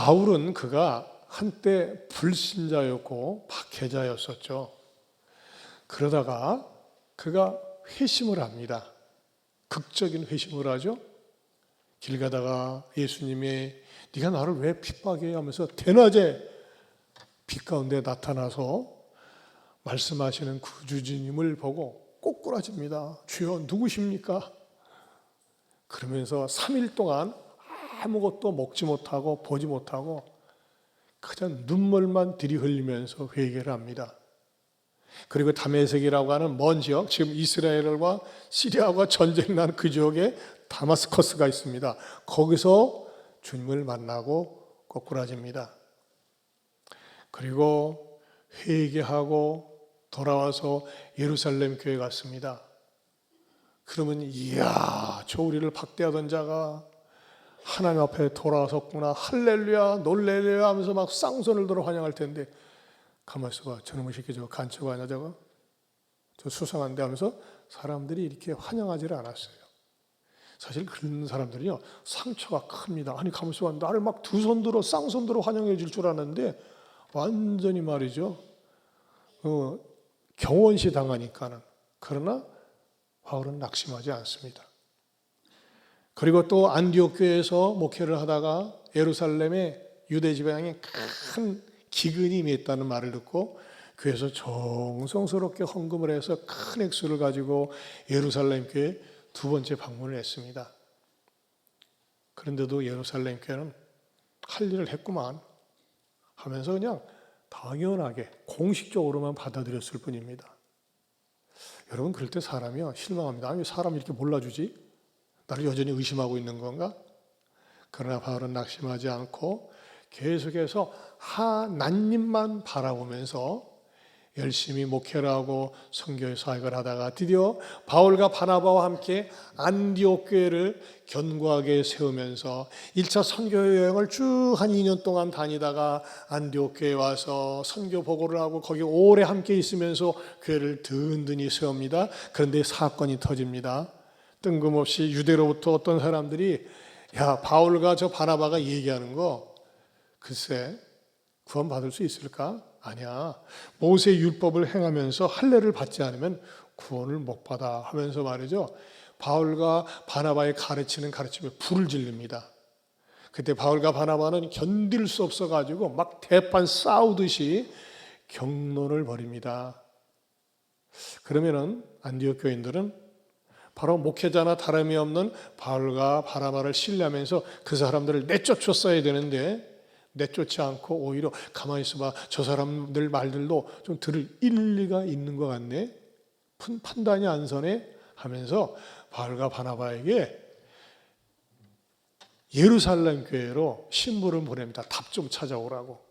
바울은 그가 한때 불신자였고 박해자였었죠. 그러다가 그가 회심을 합니다. 극적인 회심을 하죠. 길 가다가 예수님이 네가 나를 왜 핍박해 하면서 대낮에 빛 가운데 나타나서 말씀하시는 구주님을 보고 꼬꾸라집니다. 주여 누구십니까? 그러면서 3일 동안 아무것도 먹지 못하고 보지 못하고 그냥 눈물만 들이흘리면서 회개를 합니다. 그리고 다메섹이라고 하는 먼 지역, 지금 이스라엘과 시리아와 전쟁이 난 그 지역에 다마스커스가 있습니다. 거기서 주님을 만나고 꼬꾸라집니다. 그리고 회개하고 돌아와서 예루살렘 교회 갔습니다. 그러면 이야, 저 우리를 박대하던 자가 하나님 앞에 돌아섰구나, 할렐루야 놀렐루야 하면서 막 쌍손을 들어 환영할 텐데 가만히 있어봐, 저놈의 새끼 저거 간첩 아니야 저거? 저 수상한데 하면서 사람들이 이렇게 환영하지를 않았어요. 사실 그런 사람들이요 상처가 큽니다. 아니 가만히 있어봐, 나를 막 두 손 들어 쌍손 들어 환영해 줄 줄 알았는데 완전히 말이죠 경원시 당하니까는. 그러나 바울은 낙심하지 않습니다. 그리고 또 안디옥 교회에서 목회를 하다가 예루살렘에 유대 지방에 큰 기근이 임했다는 말을 듣고 교회에서 정성스럽게 헌금을 해서 큰 액수를 가지고 예루살렘 교회에 두 번째 방문을 했습니다. 그런데도 예루살렘 교회는 할 일을 했구만 하면서 그냥 당연하게 공식적으로만 받아들였을 뿐입니다. 여러분 그럴 때 사람이요 실망합니다. 아니 사람이 이렇게 몰라주지? 나를 여전히 의심하고 있는 건가? 그러나 바울은 낙심하지 않고 계속해서 하나님만 바라보면서 열심히 목회를 하고 선교 사역을 하다가 드디어 바울과 바나바와 함께 안디옥 교회를 견고하게 세우면서 1차 선교 여행을 쭉 한 2년 동안 다니다가 안디옥 교회에 와서 선교 보고를 하고 거기 오래 함께 있으면서 교회를 든든히 세웁니다. 그런데 사건이 터집니다. 뜬금없이 유대로부터 어떤 사람들이 야 바울과 저 바나바가 얘기하는 거 글쎄 구원받을 수 있을까? 아니야. 모세 율법을 행하면서 할례를 받지 않으면 구원을 못 받아 하면서 말이죠. 바울과 바나바의 가르치는 가르침에 불을 지릅니다. 그때 바울과 바나바는 견딜 수 없어가지고 막 대판 싸우듯이 경론을 벌입니다. 그러면은 안디옥 교인들은 바로 목회자나 다름이 없는 바울과 바나바를 신뢰하면서 그 사람들을 내쫓았어야 되는데 내쫓지 않고 오히려 가만히 있어봐, 저 사람들 말들도 좀 들을 일리가 있는 것 같네, 판단이 안 서네 하면서 바울과 바나바에게 예루살렘 교회로 신부를 보냅니다. 답 좀 찾아오라고.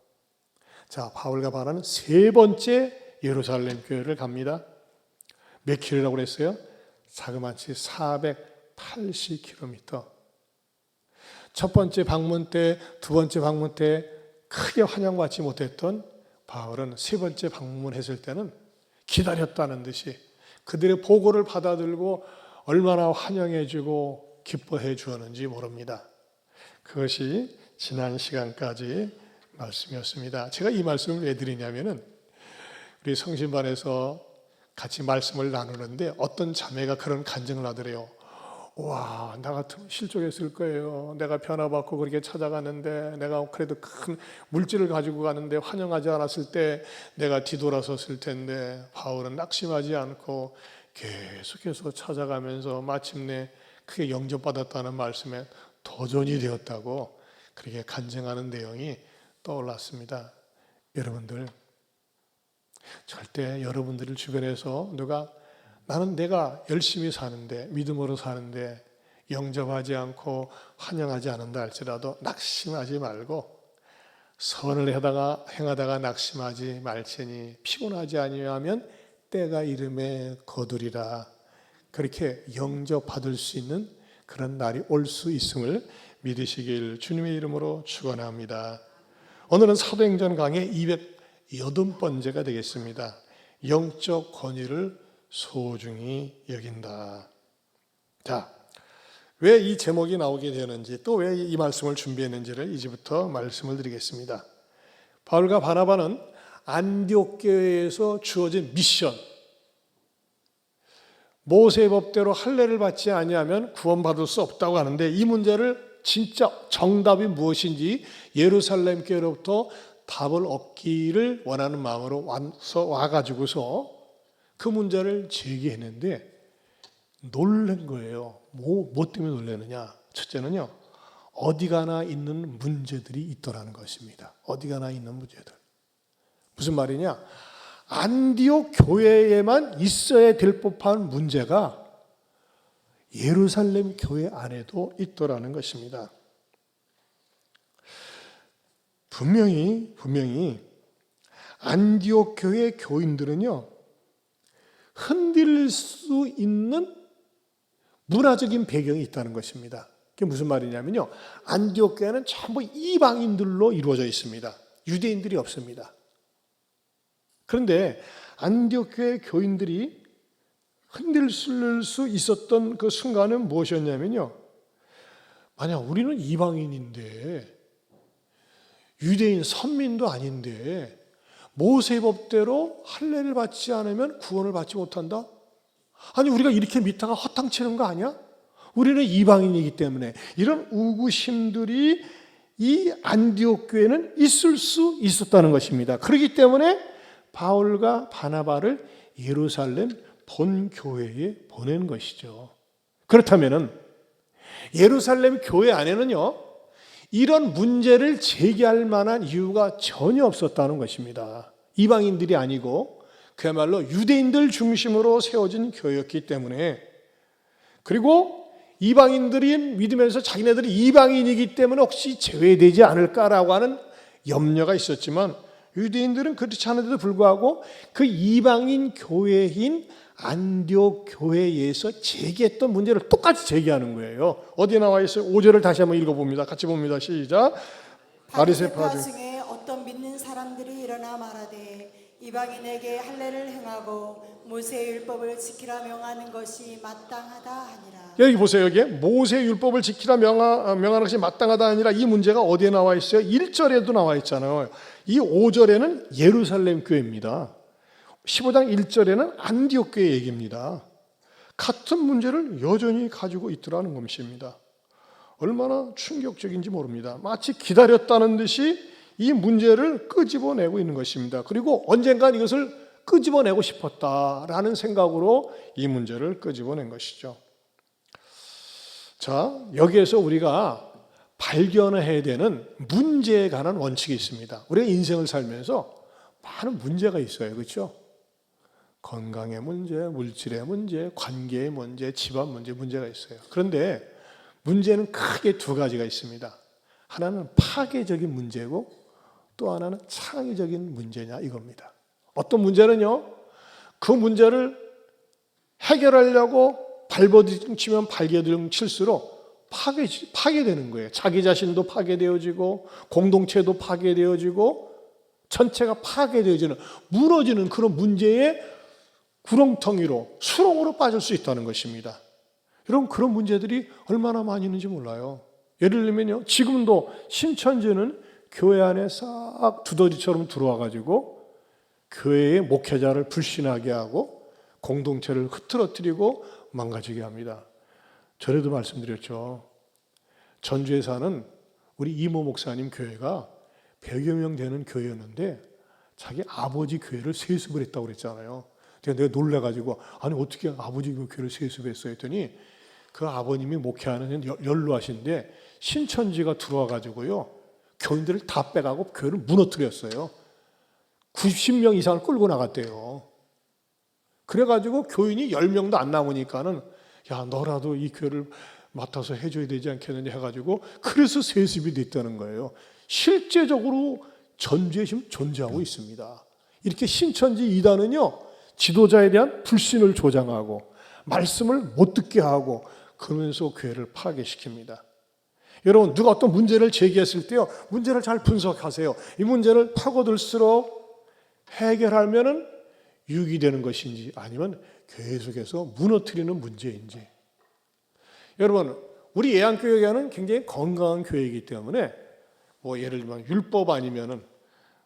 자, 바울과 바나바는 세 번째 예루살렘 교회를 갑니다. 몇 킬로라고 그랬어요? 자그마치 480km. 첫 번째 방문 때, 두 번째 방문 때 크게 환영받지 못했던 바울은 세 번째 방문했을 때는 기다렸다는 듯이 그들의 보고를 받아들고 얼마나 환영해주고 기뻐해 주었는지 모릅니다. 그것이 지난 시간까지 말씀이었습니다. 제가 이 말씀을 왜 드리냐면은 우리 성신반에서 같이 말씀을 나누는데 어떤 자매가 그런 간증을 하더래요. 와, 나 같으면 실족했을 거예요. 내가 변화받고 그렇게 찾아가는데 내가 그래도 큰 물질을 가지고 가는데 환영하지 않았을 때 내가 뒤돌아섰을 텐데 바울은 낙심하지 않고 계속해서 찾아가면서 마침내 크게 영접받았다는 말씀에 도전이 되었다고 그렇게 간증하는 내용이 떠올랐습니다. 여러분들 절대 여러분들 주변에서 누가 나는 내가 열심히 사는데 믿음으로 사는데 영접하지 않고 환영하지 않는다 할지라도 낙심하지 말고 선을 행하다가 낙심하지 말지니 피곤하지 아니하면 때가 이름에 거두리라. 그렇게 영접받을 수 있는 그런 날이 올 수 있음을 믿으시길 주님의 이름으로 축원합니다. 오늘은 사도행전 강의 280번째가 되겠습니다. 영적 권위를 소중히 여긴다. 자, 왜 이 제목이 나오게 되는지, 또 왜 이 말씀을 준비했는지를 이제부터 말씀을 드리겠습니다. 바울과 바나바는 안디옥 교회에서 주어진 미션, 모세의 법대로 할례를 받지 아니하면 구원받을 수 없다고 하는데, 이 문제를 진짜 정답이 무엇인지 예루살렘 교회로부터 답을 얻기를 원하는 마음으로 와가지고서 그 문제를 제기했는데 놀란 거예요. 뭐 때문에 놀라느냐? 첫째는요, 어디 가나 있는 문제들이 있더라는 것입니다. 어디 가나 있는 문제들. 무슨 말이냐? 안디옥 교회에만 있어야 될 법한 문제가 예루살렘 교회 안에도 있더라는 것입니다. 분명히 안디옥 교회 교인들은요, 흔들릴 수 있는 문화적인 배경이 있다는 것입니다. 그게 무슨 말이냐면요, 안디옥 교회는 전부 이방인들로 이루어져 있습니다. 유대인들이 없습니다. 그런데 안디옥 교회 교인들이 흔들릴 수 있었던 그 순간은 무엇이었냐면요, 만약 우리는 이방인인데, 유대인 선민도 아닌데 모세 법대로 할례를 받지 않으면 구원을 받지 못한다? 아니, 우리가 이렇게 믿다가 허탕치는 거 아니야? 우리는 이방인이기 때문에. 이런 의구심들이 이 안디옥 교회는 있을 수 있었다는 것입니다. 그렇기 때문에 바울과 바나바를 예루살렘 본 교회에 보낸 것이죠. 그렇다면은 예루살렘 교회 안에는요, 이런 문제를 제기할 만한 이유가 전혀 없었다는 것입니다. 이방인들이 아니고 그야말로 유대인들 중심으로 세워진 교회였기 때문에, 그리고 이방인들이 믿으면서 자기네들이 이방인이기 때문에 혹시 제외되지 않을까라고 하는 염려가 있었지만, 유대인들은 그렇지 않은데도 불구하고 그 이방인 교회인 안디옥 교회에서 제기했던 문제를 똑같이 제기하는 거예요. 어디에 나와 있어요? 5절을 다시 한번 읽어봅니다. 같이 봅니다. 시작. 바리새파 중에 어떤 믿는 사람들이 일어나 말하되 이방인에게 할례를 행하고 모세의 율법을 지키라 명하는 것이 마땅하다 하니라. 여기 보세요. 여기에 모세의 율법을 지키라 명하는 것이 마땅하다 아니라, 이 문제가 어디에 나와 있어요? 1절에도 나와 있잖아요. 이 5절에는 예루살렘 교회입니다. 15장 1절에는 안디옥 교회 얘기입니다. 같은 문제를 여전히 가지고 있더라는 것입니다. 얼마나 충격적인지 모릅니다. 마치 기다렸다는 듯이 이 문제를 끄집어내고 있는 것입니다. 그리고 언젠간 이것을 끄집어내고 싶었다라는 생각으로 이 문제를 끄집어낸 것이죠. 자, 여기에서 우리가 발견해야 되는 문제에 관한 원칙이 있습니다. 우리가 인생을 살면서 많은 문제가 있어요. 그렇죠? 건강의 문제, 물질의 문제, 관계의 문제, 집안 문제, 문제가 있어요. 그런데 문제는 크게 두 가지가 있습니다. 하나는 파괴적인 문제고, 또 하나는 창의적인 문제냐 이겁니다. 어떤 문제는요, 그 문제를 해결하려고 발버둥 치면 발버둥 칠수록 파괴되는 거예요. 자기 자신도 파괴되어지고, 공동체도 파괴되어지고, 전체가 파괴되어지는, 무너지는 그런 문제의 구렁텅이로, 수렁으로 빠질 수 있다는 것입니다. 여러분, 그런 문제들이 얼마나 많이 있는지 몰라요. 예를 들면요, 지금도 신천지는 교회 안에 싹 두더지처럼 들어와가지고 교회의 목회자를 불신하게 하고 공동체를 흐트러뜨리고 망가지게 합니다. 전에도 말씀드렸죠. 전주에 사는 우리 이모 목사님 교회가 100여 명 되는 교회였는데 자기 아버지 교회를 세습을 했다고 그랬잖아요. 내가 놀라가지고, 아니 어떻게 아버지 교회를 세습했어요 했더니, 그 아버님이 목회하는 연로하신데 신천지가 들어와가지고요, 교인들을 다 빼가고 교회를 무너뜨렸어요. 90명 이상을 끌고 나갔대요. 그래가지고 교인이 10명도 안 남으니까는, 야, 너라도 이 교회를 맡아서 해줘야 되지 않겠느냐 해가지고, 그래서 세습이 됐다는 거예요. 실제적으로 전주에 지금 존재하고 있습니다. 이렇게 신천지 이단은요, 지도자에 대한 불신을 조장하고 말씀을 못 듣게 하고 그러면서 교회를 파괴시킵니다. 여러분, 누가 어떤 문제를 제기했을 때요, 문제를 잘 분석하세요. 이 문제를 파고들수록 해결하면은 유익이 되는 것인지, 아니면 계속해서 무너뜨리는 문제인지. 여러분, 우리 예양교회는 굉장히 건강한 교회이기 때문에 뭐 예를 들면 율법 아니면은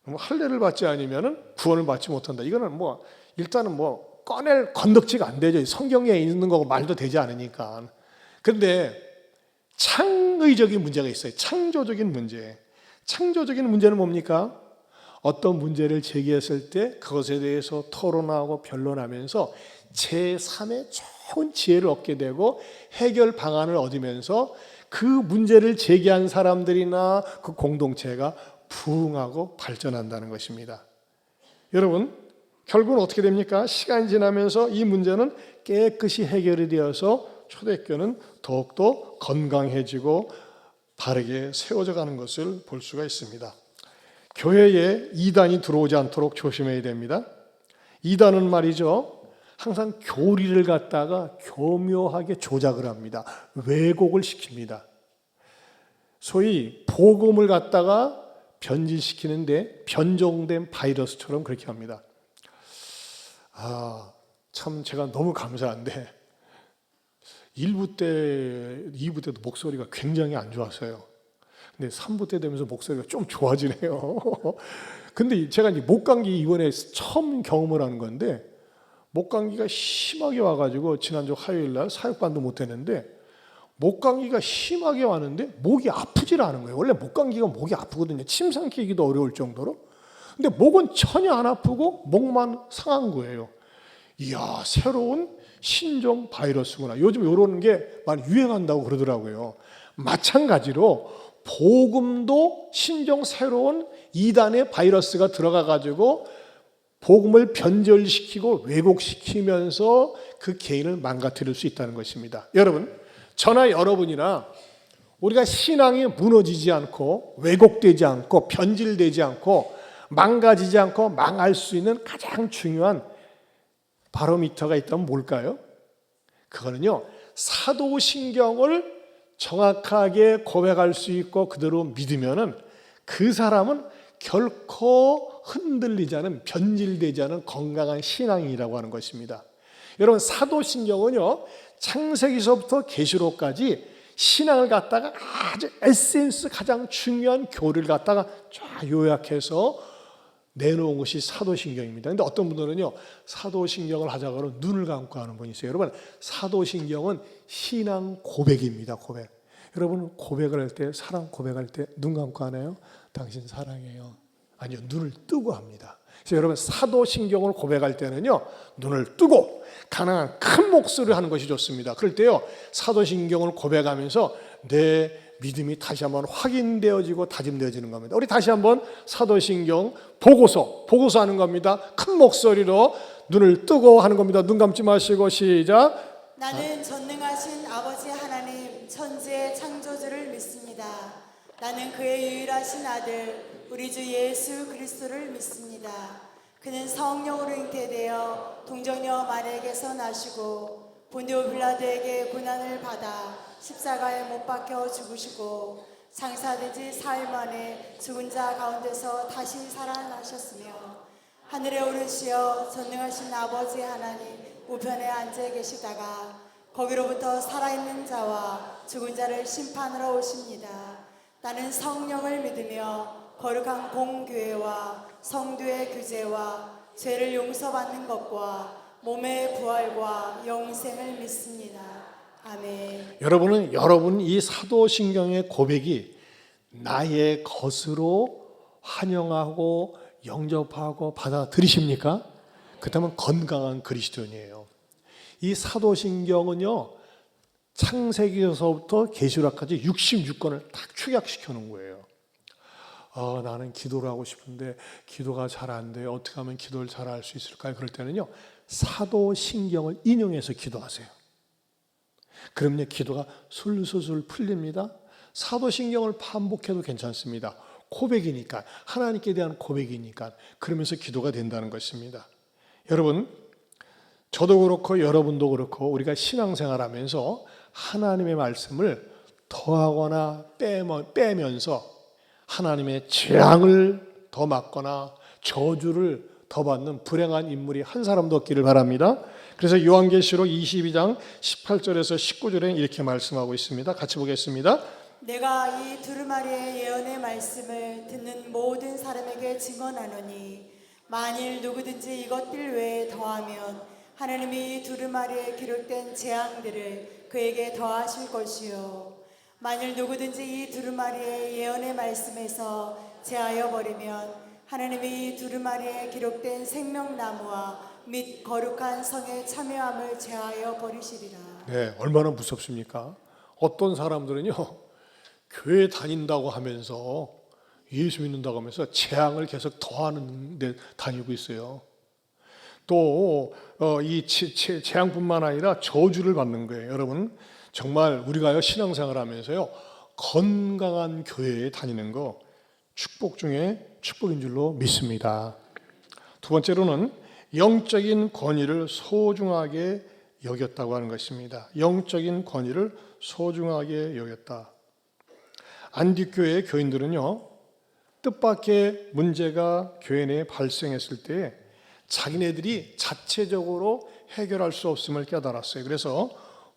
할례를 받지 아니면은 구원을 받지 못한다. 이거는 뭐 일단은 뭐 꺼낼 건덕지가 안 되죠. 성경에 있는 거고 말도 되지 않으니까. 그런데 창의적인 문제가 있어요. 창조적인 문제. 창조적인 문제는 뭡니까? 어떤 문제를 제기했을 때 그것에 대해서 토론하고 변론하면서 제3의 좋은 지혜를 얻게 되고 해결 방안을 얻으면서 그 문제를 제기한 사람들이나 그 공동체가 부흥하고 발전한다는 것입니다. 여러분, 결국은 어떻게 됩니까? 시간이 지나면서 이 문제는 깨끗이 해결이 되어서 초대교회는 더욱더 건강해지고 바르게 세워져 가는 것을 볼 수가 있습니다. 교회에 이단이 들어오지 않도록 조심해야 됩니다. 이단은 말이죠, 항상 교리를 갖다가 교묘하게 조작을 합니다. 왜곡을 시킵니다. 소위 복음을 갖다가 변질시키는데 변종된 바이러스처럼 그렇게 합니다. 참 제가 너무 감사한데 1부 때, 2부 때도 목소리가 굉장히 안 좋았어요. 근데 3부 때 되면서 목소리가 좀 좋아지네요. 근데 제가 이제 목감기 이번에 처음 경험을 하는 건데 목감기가 심하게 와가지고 지난주 화요일 날 사역반도 못 했는데 목감기가 심하게 왔는데 목이 아프질 않은 거예요. 원래 목감기가 목이 아프거든요. 침 삼키기도 어려울 정도로. 근데 목은 전혀 안 아프고 목만 상한 거예요. 이야, 새로운 신종 바이러스구나. 요즘 이런 게 많이 유행한다고 그러더라고요. 마찬가지로 복음도 신종 새로운 이단의 바이러스가 들어가가지고 복음을 변절시키고 왜곡시키면서 그 개인을 망가뜨릴 수 있다는 것입니다. 여러분, 저나 여러분이나 우리가 신앙이 무너지지 않고 왜곡되지 않고 변질되지 않고 망가지지 않고 망할 수 있는 가장 중요한 바로미터가 있다면 뭘까요? 그거는요, 사도신경을 정확하게 고백할 수 있고 그대로 믿으면은 그 사람은 결코 흔들리지 않은, 변질되지 않은 건강한 신앙이라고 하는 것입니다. 여러분, 사도신경은요, 창세기서부터 계시록까지 신앙을 갖다가 아주 에센스, 가장 중요한 교리를 갖다가 쫙 요약해서 내놓은 것이 사도신경입니다. 그런데 어떤 분들은요, 사도신경을 하자고 하면 눈을 감고 하는 분이 있어요. 여러분, 사도신경은 신앙 고백입니다. 고백. 여러분, 고백을 할 때, 사랑 고백할 때 눈 감고 하나요? 당신 사랑해요. 아니요, 눈을 뜨고 합니다. 그래서 여러분, 사도신경을 고백할 때는요, 눈을 뜨고 가능한 큰 목소리를 하는 것이 좋습니다. 그럴 때요, 사도신경을 고백하면서 내 믿음이 다시 한번 확인되어지고 다짐되어지는 겁니다. 우리 다시 한번 사도신경 보고서 하는 겁니다. 큰 목소리로 눈을 뜨고 하는 겁니다. 눈 감지 마시고 시작. 나는 전능하신 아버지 하나님 천지의 창조주를 믿습니다. 나는 그의 유일하신 아들 우리 주 예수 그리스도를 믿습니다. 그는 성령으로 잉태되어 동정녀 마리아에게서 나시고 본디오 빌라도에게 고난을 받아 십자가에 못 박혀 죽으시고 장사되지 사흘 만에 죽은 자 가운데서 다시 살아나셨으며 하늘에 오르시어 전능하신 아버지 하나님 우편에 앉아 계시다가 거기로부터 살아있는 자와 죽은 자를 심판하러 오십니다. 나는 성령을 믿으며 거룩한 공교회와 성도의 교제와 죄를 용서받는 것과 몸의 부활과 영생을 믿습니다. 아멘. 여러분 이 사도신경의 고백이 나의 것으로 환영하고 영접하고 받아들이십니까? 그렇다면 건강한 그리스도인이에요. 이 사도신경은요, 창세기에서부터 계시록까지 66권을 딱 축약시켜 놓은 거예요. 나는 기도를 하고 싶은데 기도가 잘 안 돼요. 어떻게 하면 기도를 잘 할 수 있을까요? 그럴 때는요, 사도신경을 인용해서 기도하세요. 그러면 기도가 술술술 풀립니다. 사도신경을 반복해도 괜찮습니다. 고백이니까, 하나님께 대한 고백이니까 그러면서 기도가 된다는 것입니다. 여러분, 저도 그렇고 여러분도 그렇고 우리가 신앙생활하면서 하나님의 말씀을 더하거나 빼면서 하나님의 재앙을 더 맞거나 저주를 더 받는 불행한 인물이 한 사람도 없기를 바랍니다. 그래서 요한계시록 22장 18절에서 19절에 이렇게 말씀하고 있습니다. 같이 보겠습니다. 내가 이 두루마리의 예언의 말씀을 듣는 모든 사람에게 증언하노니 만일 누구든지 이것들 외에 더하면 하나님이 이 두루마리에 기록된 재앙들을 그에게 더하실 것이요 만일 누구든지 이 두루마리의 예언의 말씀에서 제하여 버리면 하나님이 이 두루마리에 기록된 생명나무와 및 거룩한 성의 참여함을 제하여 버리시리라. 네, 얼마나 무섭습니까? 어떤 사람들은요, 교회 다닌다고 하면서 예수 믿는다고 하면서 재앙을 계속 더하는 데 다니고 있어요. 또 이 재앙뿐만 아니라 저주를 받는 거예요. 여러분, 정말 우리가요 신앙생활 하면서요 건강한 교회에 다니는 거 축복 중에 축복인 줄로 믿습니다. 두 번째로는 영적인 권위를 소중하게 여겼다고 하는 것입니다. 영적인 권위를 소중하게 여겼다. 안디교회의 교인들은요, 뜻밖의 문제가 교회 내에 발생했을 때 자기네들이 자체적으로 해결할 수 없음을 깨달았어요. 그래서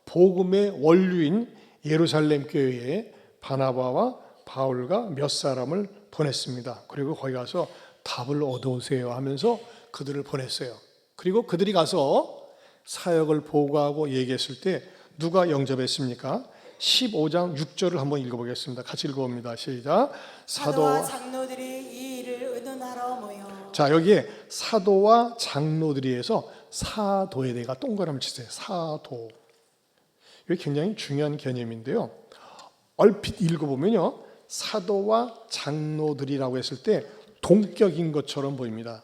복음의 원류인 예루살렘 교회에 바나바와 바울과 몇 사람을 보냈습니다. 그리고 거기 가서 답을 얻어오세요 하면서 그들을 보냈어요. 그리고 그들이 가서 사역을 보고하고 얘기했을 때 누가 영접했습니까? 15장 6절을 한번 읽어보겠습니다. 같이 읽어봅니다. 시작. 사도와 장로들이 이 일을 의논하러 모여. 자, 여기에 사도와 장로들이에서 사도에 대가 동그라미 치세요. 사도. 이게 굉장히 중요한 개념인데요. 얼핏 읽어보면요, 사도와 장로들이라고 했을 때 동격인 것처럼 보입니다.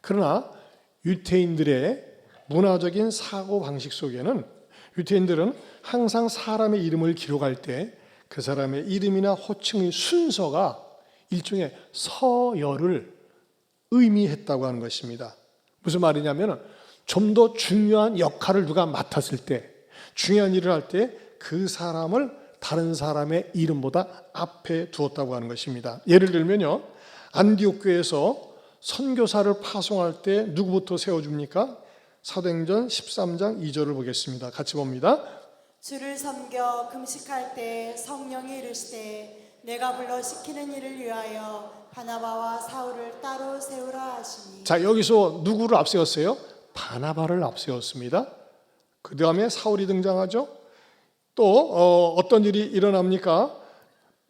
그러나 유태인들의 문화적인 사고 방식 속에는 유태인들은 항상 사람의 이름을 기록할 때 그 사람의 이름이나 호칭의 순서가 일종의 서열을 의미했다고 하는 것입니다. 무슨 말이냐면 좀 더 중요한 역할을 누가 맡았을 때, 중요한 일을 할 때 그 사람을 다른 사람의 이름보다 앞에 두었다고 하는 것입니다. 예를 들면요, 안디옥 교회에서 선교사를 파송할 때 누구부터 세워줍니까? 사도행전 13장 2절을 보겠습니다. 같이 봅니다. 주를 섬겨 금식할 때 성령이 이르시되 내가 불러 시키는 일을 위하여 바나바와 사울을 따로 세우라 하시니. 자, 여기서 누구를 앞세웠어요? 바나바를 앞세웠습니다. 그 다음에 사울이 등장하죠. 또 어떤 일이 일어납니까?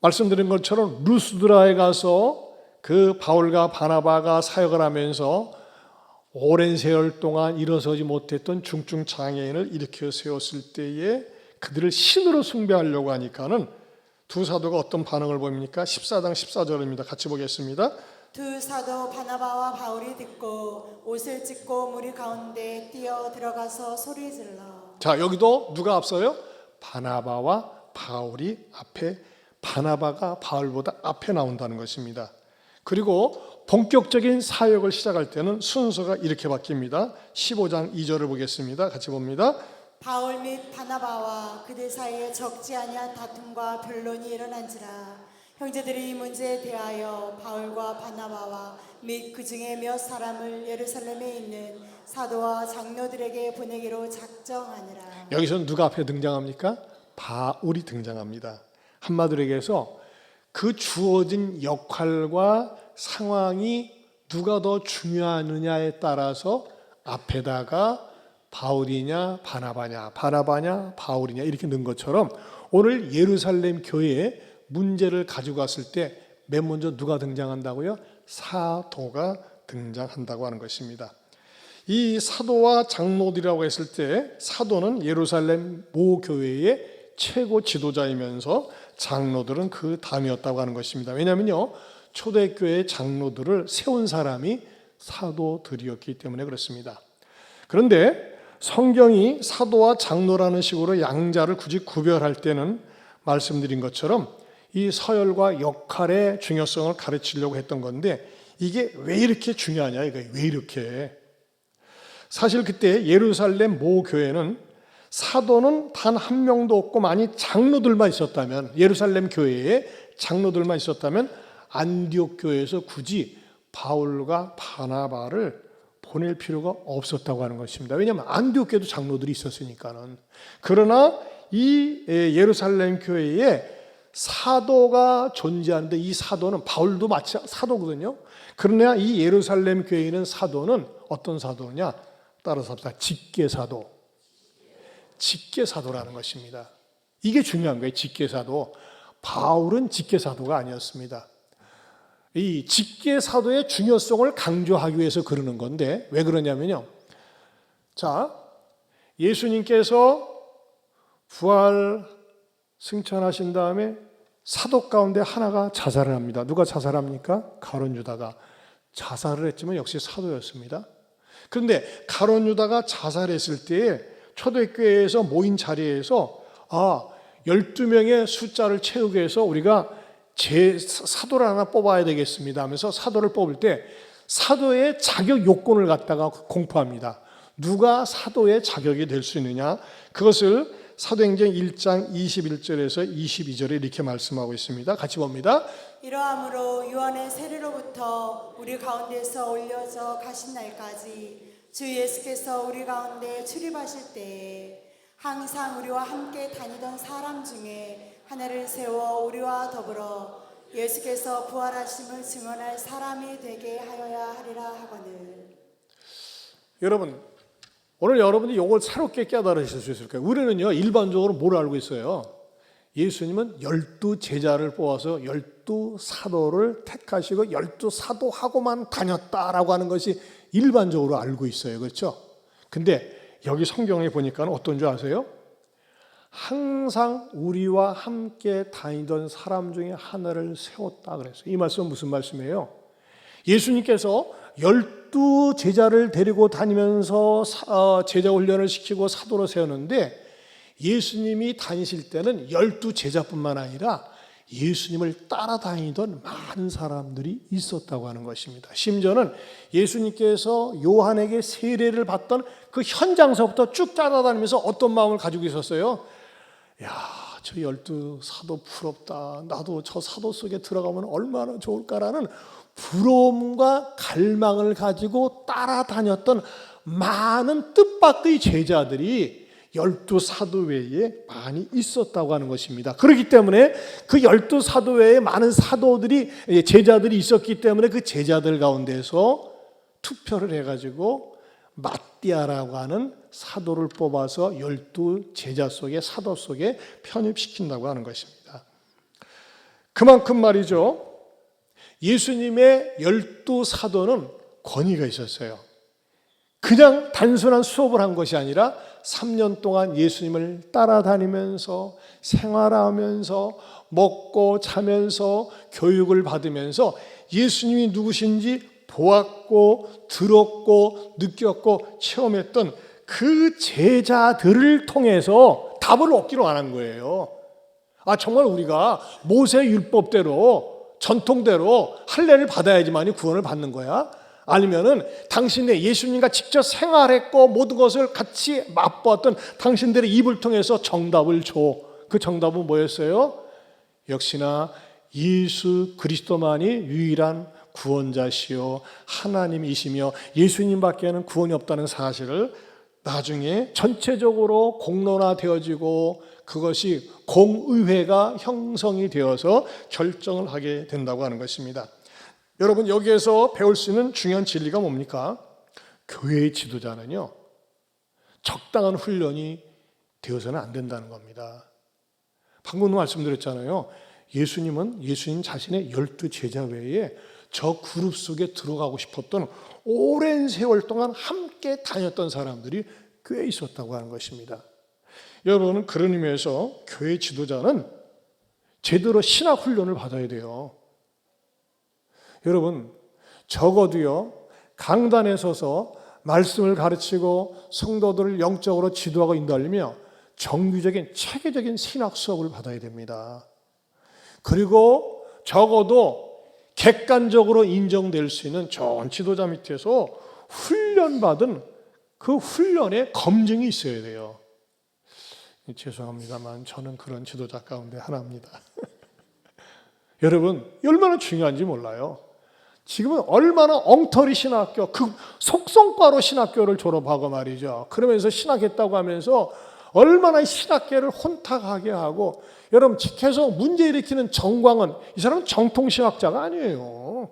말씀드린 것처럼 루스드라에 가서 그 바울과 바나바가 사역을 하면서 오랜 세월 동안 일어서지 못했던 중증 장애인을 일으켜 세웠을 때에 그들을 신으로 숭배하려고 하니까는 두 사도가 어떤 반응을 보입니까? 14장 14절입니다. 같이 보겠습니다. 두 사도 바나바와 바울이 듣고 옷을 찢고 무리 가운데 뛰어 들어가서 소리 질러. 자, 여기도 누가 앞서요? 바나바와 바울이 앞에, 바나바가 바울보다 앞에 나온다는 것입니다. 그리고 본격적인 사역을 시작할 때는 순서가 이렇게 바뀝니다. 15장 2절을 보겠습니다. 같이 봅니다. 바울 및 바나바와 그들 사이에 적지 아니한 다툼과 변론이 일어난지라. 형제들이 이 문제에 대하여 바울과 바나바와 및 그 중에 몇 사람을 예루살렘에 있는 사도와 장로들에게 보내기로 작정하니라. 여기서는 누가 앞에 등장합니까? 바울이 등장합니다. 한마디로 얘기해서 그 주어진 역할과 상황이 누가 더 중요하느냐에 따라서 앞에다가 바울이냐 바나바냐, 바나바냐 바울이냐 이렇게 넣은 것처럼 오늘 예루살렘 교회에 문제를 가지고 왔을 때 맨 먼저 누가 등장한다고요? 사도가 등장한다고 하는 것입니다. 이 사도와 장로들이라고 했을 때 사도는 예루살렘 모교회의 최고 지도자이면서 장로들은 그 다음이었다고 하는 것입니다. 왜냐하면요, 초대교회 장로들을 세운 사람이 사도들이었기 때문에 그렇습니다. 그런데 성경이 사도와 장로라는 식으로 양자를 굳이 구별할 때는 말씀드린 것처럼 이 서열과 역할의 중요성을 가르치려고 했던 건데 이게 왜 이렇게 중요하냐, 이거 왜 이렇게. 사실 그때 예루살렘 모교회는 사도는 단 한 명도 없고 만약 장로들만 있었다면, 예루살렘 교회에 장로들만 있었다면 안디옥 교회에서 굳이 바울과 바나바를 보낼 필요가 없었다고 하는 것입니다. 왜냐하면 안디옥에도 장로들이 있었으니까는. 그러나 이 예루살렘 교회에 사도가 존재하는데 이 사도는 바울도 마치 사도거든요. 그러나 이 예루살렘 교회에 있는 사도는 어떤 사도냐? 따라서 합시다. 직계사도. 직계사도라는 것입니다. 이게 중요한 거예요. 직계사도. 바울은 직계사도가 아니었습니다. 이 직계사도의 중요성을 강조하기 위해서 그러는 건데 왜 그러냐면요. 자, 예수님께서 부활 승천하신 다음에 사도 가운데 하나가 자살을 합니다. 누가 자살합니까? 가룟 유다가 자살을 했지만 역시 사도였습니다. 그런데 가룟 유다가 자살했을 때에 초대교회에서 모인 자리에서 12명의 숫자를 채우기 위해서 우리가 사도를 하나 뽑아야 되겠습니다 하면서 사도를 뽑을 때 사도의 자격 요건을 갖다가 공포합니다. 누가 사도의 자격이 될 수 있느냐? 그것을 사도행전 1장 21절에서 22절에 이렇게 말씀하고 있습니다. 같이 봅니다. 이러함으로 유언의 세례로부터 우리 가운데서 올려져 가신 날까지 주 예수께서 우리 가운데 출입하실 때에 항상 우리와 함께 다니던 사람 중에 하나를 세워 우리와 더불어 예수께서 부활하심을 증언할 사람이 되게 하여야 하리라 하거늘. 여러분, 오늘 여러분이 이걸 새롭게 깨달으실 수 있을 거예요. 우리는요, 일반적으로 뭘 알고 있어요? 예수님은 12 제자를 뽑아서 12 사도를 택하시고 12 사도하고만 다녔다라고 하는 것이 일반적으로 알고 있어요. 그렇죠? 근데 여기 성경에 보니까 어떤 줄 아세요? 항상 우리와 함께 다니던 사람 중에 하나를 세웠다 그랬어요. 이 말씀은 무슨 말씀이에요? 예수님께서 12 제자를 데리고 다니면서 제자 훈련을 시키고 사도로 세웠는데 예수님이 다니실 때는 12 제자뿐만 아니라 예수님을 따라다니던 많은 사람들이 있었다고 하는 것입니다. 심지어는 예수님께서 요한에게 세례를 받던 그 현장서부터 쭉 따라다니면서 어떤 마음을 가지고 있었어요? 야, 저 12 사도 부럽다. 나도 저 사도 속에 들어가면 얼마나 좋을까라는 부러움과 갈망을 가지고 따라다녔던 많은 뜻밖의 제자들이 12 사도 외에 많이 있었다고 하는 것입니다. 그렇기 때문에 그 12 사도 외에 많은 사도들이, 제자들이 있었기 때문에 그 제자들 가운데서 투표를 해가지고 마띠아라고 하는 사도를 뽑아서 12 제자 속에, 사도 속에 편입시킨다고 하는 것입니다. 그만큼 말이죠. 예수님의 12 사도는 권위가 있었어요. 그냥 단순한 수업을 한 것이 아니라 3년 동안 예수님을 따라다니면서 생활하면서 먹고 자면서 교육을 받으면서 예수님이 누구신지 보았고 들었고 느꼈고 체험했던 그 제자들을 통해서 답을 얻기로 안 한 거예요. 정말 우리가 모세 율법대로 전통대로 할례를 받아야지만이 구원을 받는 거야? 아니면은 당신의 예수님과 직접 생활했고 모든 것을 같이 맛보았던 당신들의 입을 통해서 정답을 줘. 그 정답은 뭐였어요? 역시나 예수 그리스도만이 유일한 구원자시요 하나님이시며 예수님밖에는 구원이 없다는 사실을 나중에 전체적으로 공론화되어지고 그것이 공의회가 형성이 되어서 결정을 하게 된다고 하는 것입니다. 여러분, 여기에서 배울 수 있는 중요한 진리가 뭡니까? 교회의 지도자는요, 적당한 훈련이 되어서는 안 된다는 겁니다. 방금 말씀드렸잖아요. 예수님 자신의 12 제자 외에 저 그룹 속에 들어가고 싶었던 오랜 세월 동안 함께 다녔던 사람들이 꽤 있었다고 하는 것입니다. 여러분은 그런 의미에서 교회 지도자는 제대로 신학 훈련을 받아야 돼요. 여러분, 적어도요, 강단에 서서 말씀을 가르치고 성도들을 영적으로 지도하고 인도하려면 정규적인 체계적인 신학 수업을 받아야 됩니다. 그리고 적어도 객관적으로 인정될 수 있는 좋은 지도자 밑에서 훈련받은 그 훈련의 검증이 있어야 돼요. 죄송합니다만 저는 그런 지도자 가운데 하나입니다. 여러분, 얼마나 중요한지 몰라요. 지금은 얼마나 엉터리 신학교, 그 속성과로 신학교를 졸업하고 말이죠. 그러면서 신학했다고 하면서 얼마나 신학계를 혼탁하게 하고, 여러분 계속 문제 일으키는 정광은 이 사람은 정통신학자가 아니에요.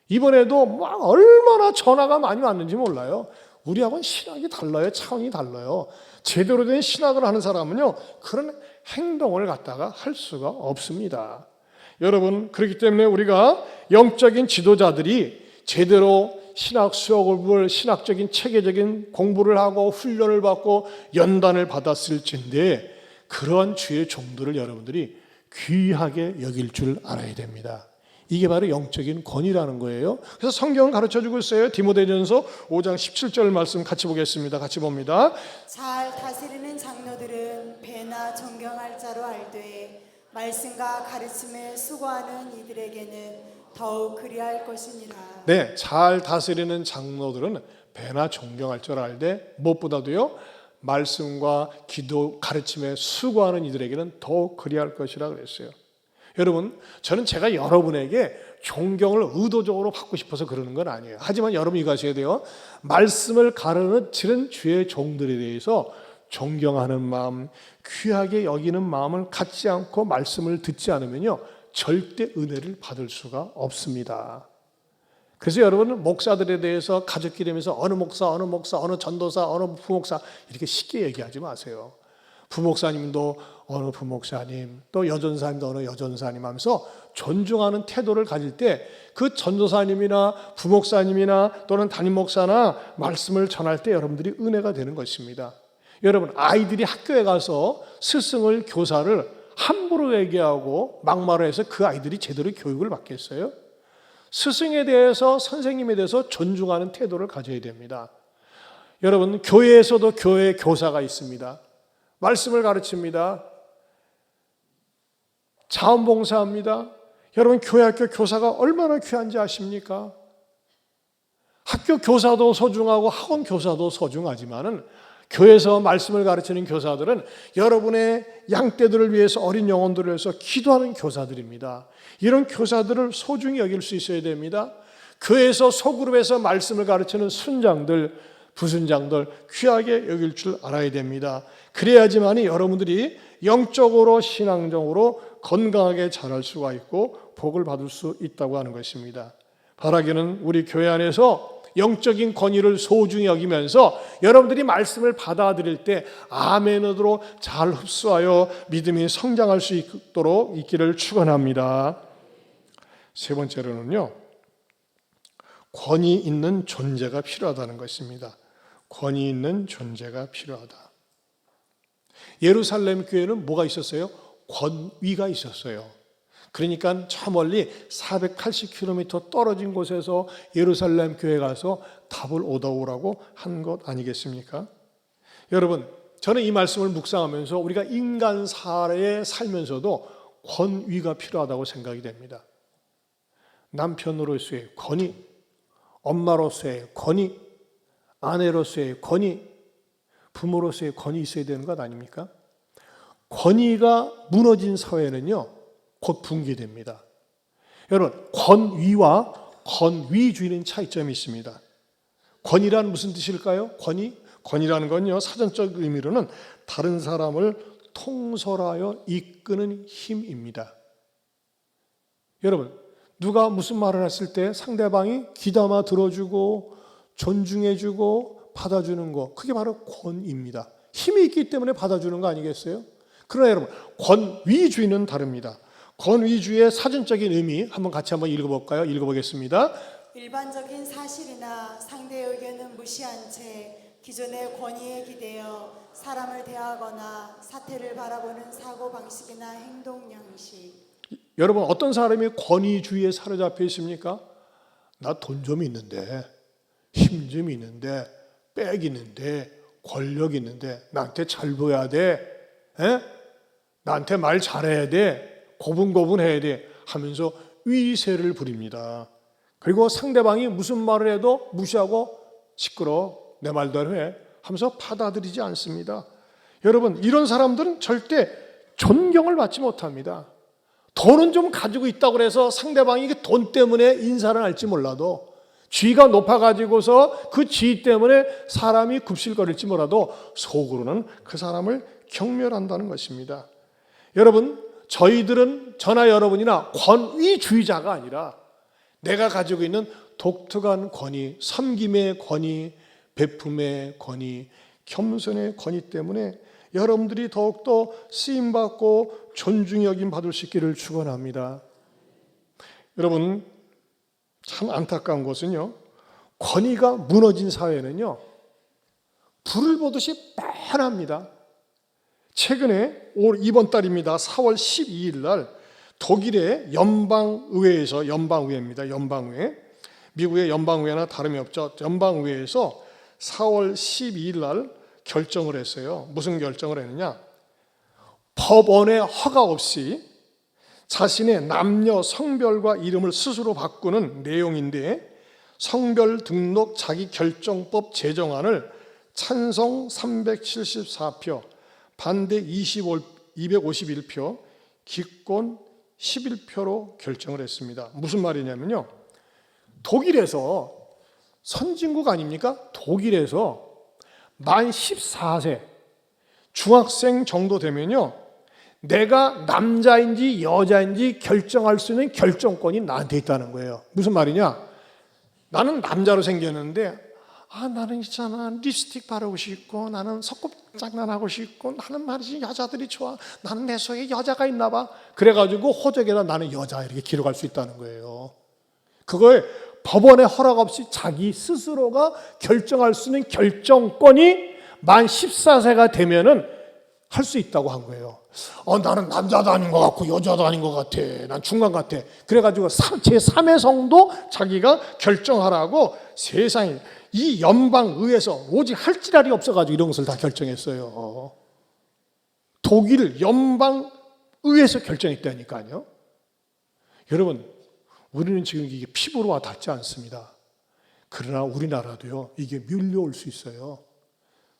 이번에도 막 얼마나 전화가 많이 왔는지 몰라요. 우리하고는 신학이 달라요. 차원이 달라요. 제대로 된 신학을 하는 사람은요, 그런 행동을 갖다가 할 수가 없습니다. 여러분, 그렇기 때문에 우리가 영적인 지도자들이 제대로 신학 수업을, 신학적인 체계적인 공부를 하고 훈련을 받고 연단을 받았을진데, 그러한 주의 종들을 여러분들이 귀하게 여길 줄 알아야 됩니다. 이게 바로 영적인 권위라는 거예요. 그래서 성경은 가르쳐주고 있어요. 디모데전서 5장 17절 말씀 같이 보겠습니다. 같이 봅니다. 잘 다스리는 장로들은 배나 존경할 자로 알되 말씀과 가르침에 수고하는 이들에게는 더욱 그리할 것이니라. 네, 잘 다스리는 장로들은 배나 존경할 줄 알되 무엇보다도요, 말씀과 기도 가르침에 수고하는 이들에게는 더욱 그리할 것이라 그랬어요. 여러분, 저는 제가 여러분에게 존경을 의도적으로 받고 싶어서 그러는 건 아니에요. 하지만 여러분 이거 하셔야 돼요. 말씀을 가르치는 주의 종들에 대해서 존경하는 마음, 귀하게 여기는 마음을 갖지 않고 말씀을 듣지 않으면요, 절대 은혜를 받을 수가 없습니다. 그래서 여러분은 목사들에 대해서 가족끼리 하면서 어느 목사, 어느 전도사, 어느 부목사 이렇게 쉽게 얘기하지 마세요. 부목사님도 어느 부목사님, 또 여전사님도 어느 여전사님 하면서 존중하는 태도를 가질 때 그 전도사님이나 부목사님이나 또는 담임목사나 말씀을 전할 때 여러분들이 은혜가 되는 것입니다. 여러분, 아이들이 학교에 가서 스승을, 교사를 함부로 얘기하고 막말을 해서 그 아이들이 제대로 교육을 받겠어요? 스승에 대해서, 선생님에 대해서 존중하는 태도를 가져야 됩니다. 여러분, 교회에서도 교회 교사가 있습니다. 말씀을 가르칩니다. 자원봉사합니다. 여러분, 교회 학교 교사가 얼마나 귀한지 아십니까? 학교 교사도 소중하고 학원 교사도 소중하지만은 교회에서 말씀을 가르치는 교사들은 여러분의 양떼들을 위해서, 어린 영혼들을 위해서 기도하는 교사들입니다. 이런 교사들을 소중히 여길 수 있어야 됩니다. 교회에서 소그룹에서 말씀을 가르치는 순장들, 부순장들 귀하게 여길 줄 알아야 됩니다. 그래야지만이 여러분들이 영적으로, 신앙적으로 건강하게 자랄 수가 있고 복을 받을 수 있다고 하는 것입니다. 바라기는 우리 교회 안에서 영적인 권위를 소중히 여기면서 여러분들이 말씀을 받아들일 때 아멘으로 잘 흡수하여 믿음이 성장할 수 있도록 있기를 축원합니다. 세 번째로는요, 권위 있는 존재가 필요하다는 것입니다. 권위 있는 존재가 필요하다. 예루살렘 교회는 뭐가 있었어요? 권위가 있었어요. 그러니까 저 멀리 480km 떨어진 곳에서 예루살렘 교회 가서 답을 얻어오라고 한 것 아니겠습니까? 여러분, 저는 이 말씀을 묵상하면서 우리가 인간사회에 살면서도 권위가 필요하다고 생각이 됩니다. 남편으로서의 권위, 엄마로서의 권위, 아내로서의 권위, 부모로서의 권위 있어야 되는 것 아닙니까? 권위가 무너진 사회는요, 곧 붕괴됩니다. 여러분, 권위와 권위주의는 차이점이 있습니다. 권위란 무슨 뜻일까요? 권위라는 건요, 사전적 의미로는 다른 사람을 통솔하여 이끄는 힘입니다. 여러분, 누가 무슨 말을 했을 때 상대방이 귀담아 들어주고 존중해주고 받아주는 거, 그게 바로 권위입니다. 힘이 있기 때문에 받아주는 거 아니겠어요? 그러나 여러분, 권위주의는 다릅니다. 권위주의의 사전적인 의미 한번 같이 읽어볼까요? 읽어보겠습니다. 일반적인 사실이나 상대의 의견은 무시한 채 기존의 권위에 기대어 사람을 대하거나 사태를 바라보는 사고방식이나 행동 양식. 여러분, 어떤 사람이 권위주의에 사로잡혀 있습니까? 나 돈 좀 있는데, 힘 좀 있는데, 빽 있는데, 권력 있는데 나한테 잘 보여야 돼. 나한테 말 잘해야 돼. 고분고분해야 돼 하면서 위세를 부립니다. 그리고 상대방이 무슨 말을 해도 무시하고 시끄러워, 내 말대로 해 하면서 받아들이지 않습니다. 여러분, 이런 사람들은 절대 존경을 받지 못합니다. 돈은 좀 가지고 있다고 해서 상대방이 그 돈 때문에 인사를 할지 몰라도, 지위가 높아가지고서 그 지위 때문에 사람이 굽실거릴지 몰라도 속으로는 그 사람을 경멸한다는 것입니다. 여러분, 저희들은 저나 여러분이나 권위주의자가 아니라 내가 가지고 있는 독특한 권위, 섬김의 권위, 베품의 권위, 겸손의 권위 때문에 여러분들이 더욱더 쓰임받고 존중이 여김 받을 수 있기를 축원합니다. 여러분, 참 안타까운 것은요, 권위가 무너진 사회는요, 불을 보듯이 뻔합니다. 최근에 이번 달입니다. 4월 12일 날 독일의 연방의회입니다. 연방의회. 미국의 연방의회나 다름이 없죠. 연방의회에서 4월 12일 날 결정을 했어요. 무슨 결정을 했느냐? 법원의 허가 없이 자신의 남녀 성별과 이름을 스스로 바꾸는 내용인데, 성별 등록 자기결정법 제정안을 찬성 374표, 반대 251표, 기권 11표로 결정을 했습니다. 무슨 말이냐면요, 독일에서, 선진국 아닙니까? 독일에서 만 14세 중학생 정도 되면요, 내가 남자인지 여자인지 결정할 수 있는 결정권이 나한테 있다는 거예요. 무슨 말이냐? 나는 남자로 생겼는데 나는 있잖아, 립스틱 바르고 싶고, 나는 소꿉장난하고 싶고, 나는 말이지 여자들이 좋아, 나는 내 속에 여자가 있나 봐. 그래가지고 호적에다 나는 여자 이렇게 기록할 수 있다는 거예요. 그거에 법원의 허락 없이 자기 스스로가 결정할 수 있는 결정권이 만 14세가 되면은 할 수 있다고 한 거예요. 나는 남자도 아닌 것 같고 여자도 아닌 것 같아, 난 중간 같아. 그래가지고 제3의 성도 자기가 결정하라고, 세상에 이 연방의회에서 오직 할 지랄이 없어가지고 이런 것을 다 결정했어요. 독일 연방의회에서 결정했다니까요. 여러분, 우리는 지금 이게 피부로 와 닿지 않습니다. 그러나 우리나라도요, 이게 밀려올 수 있어요.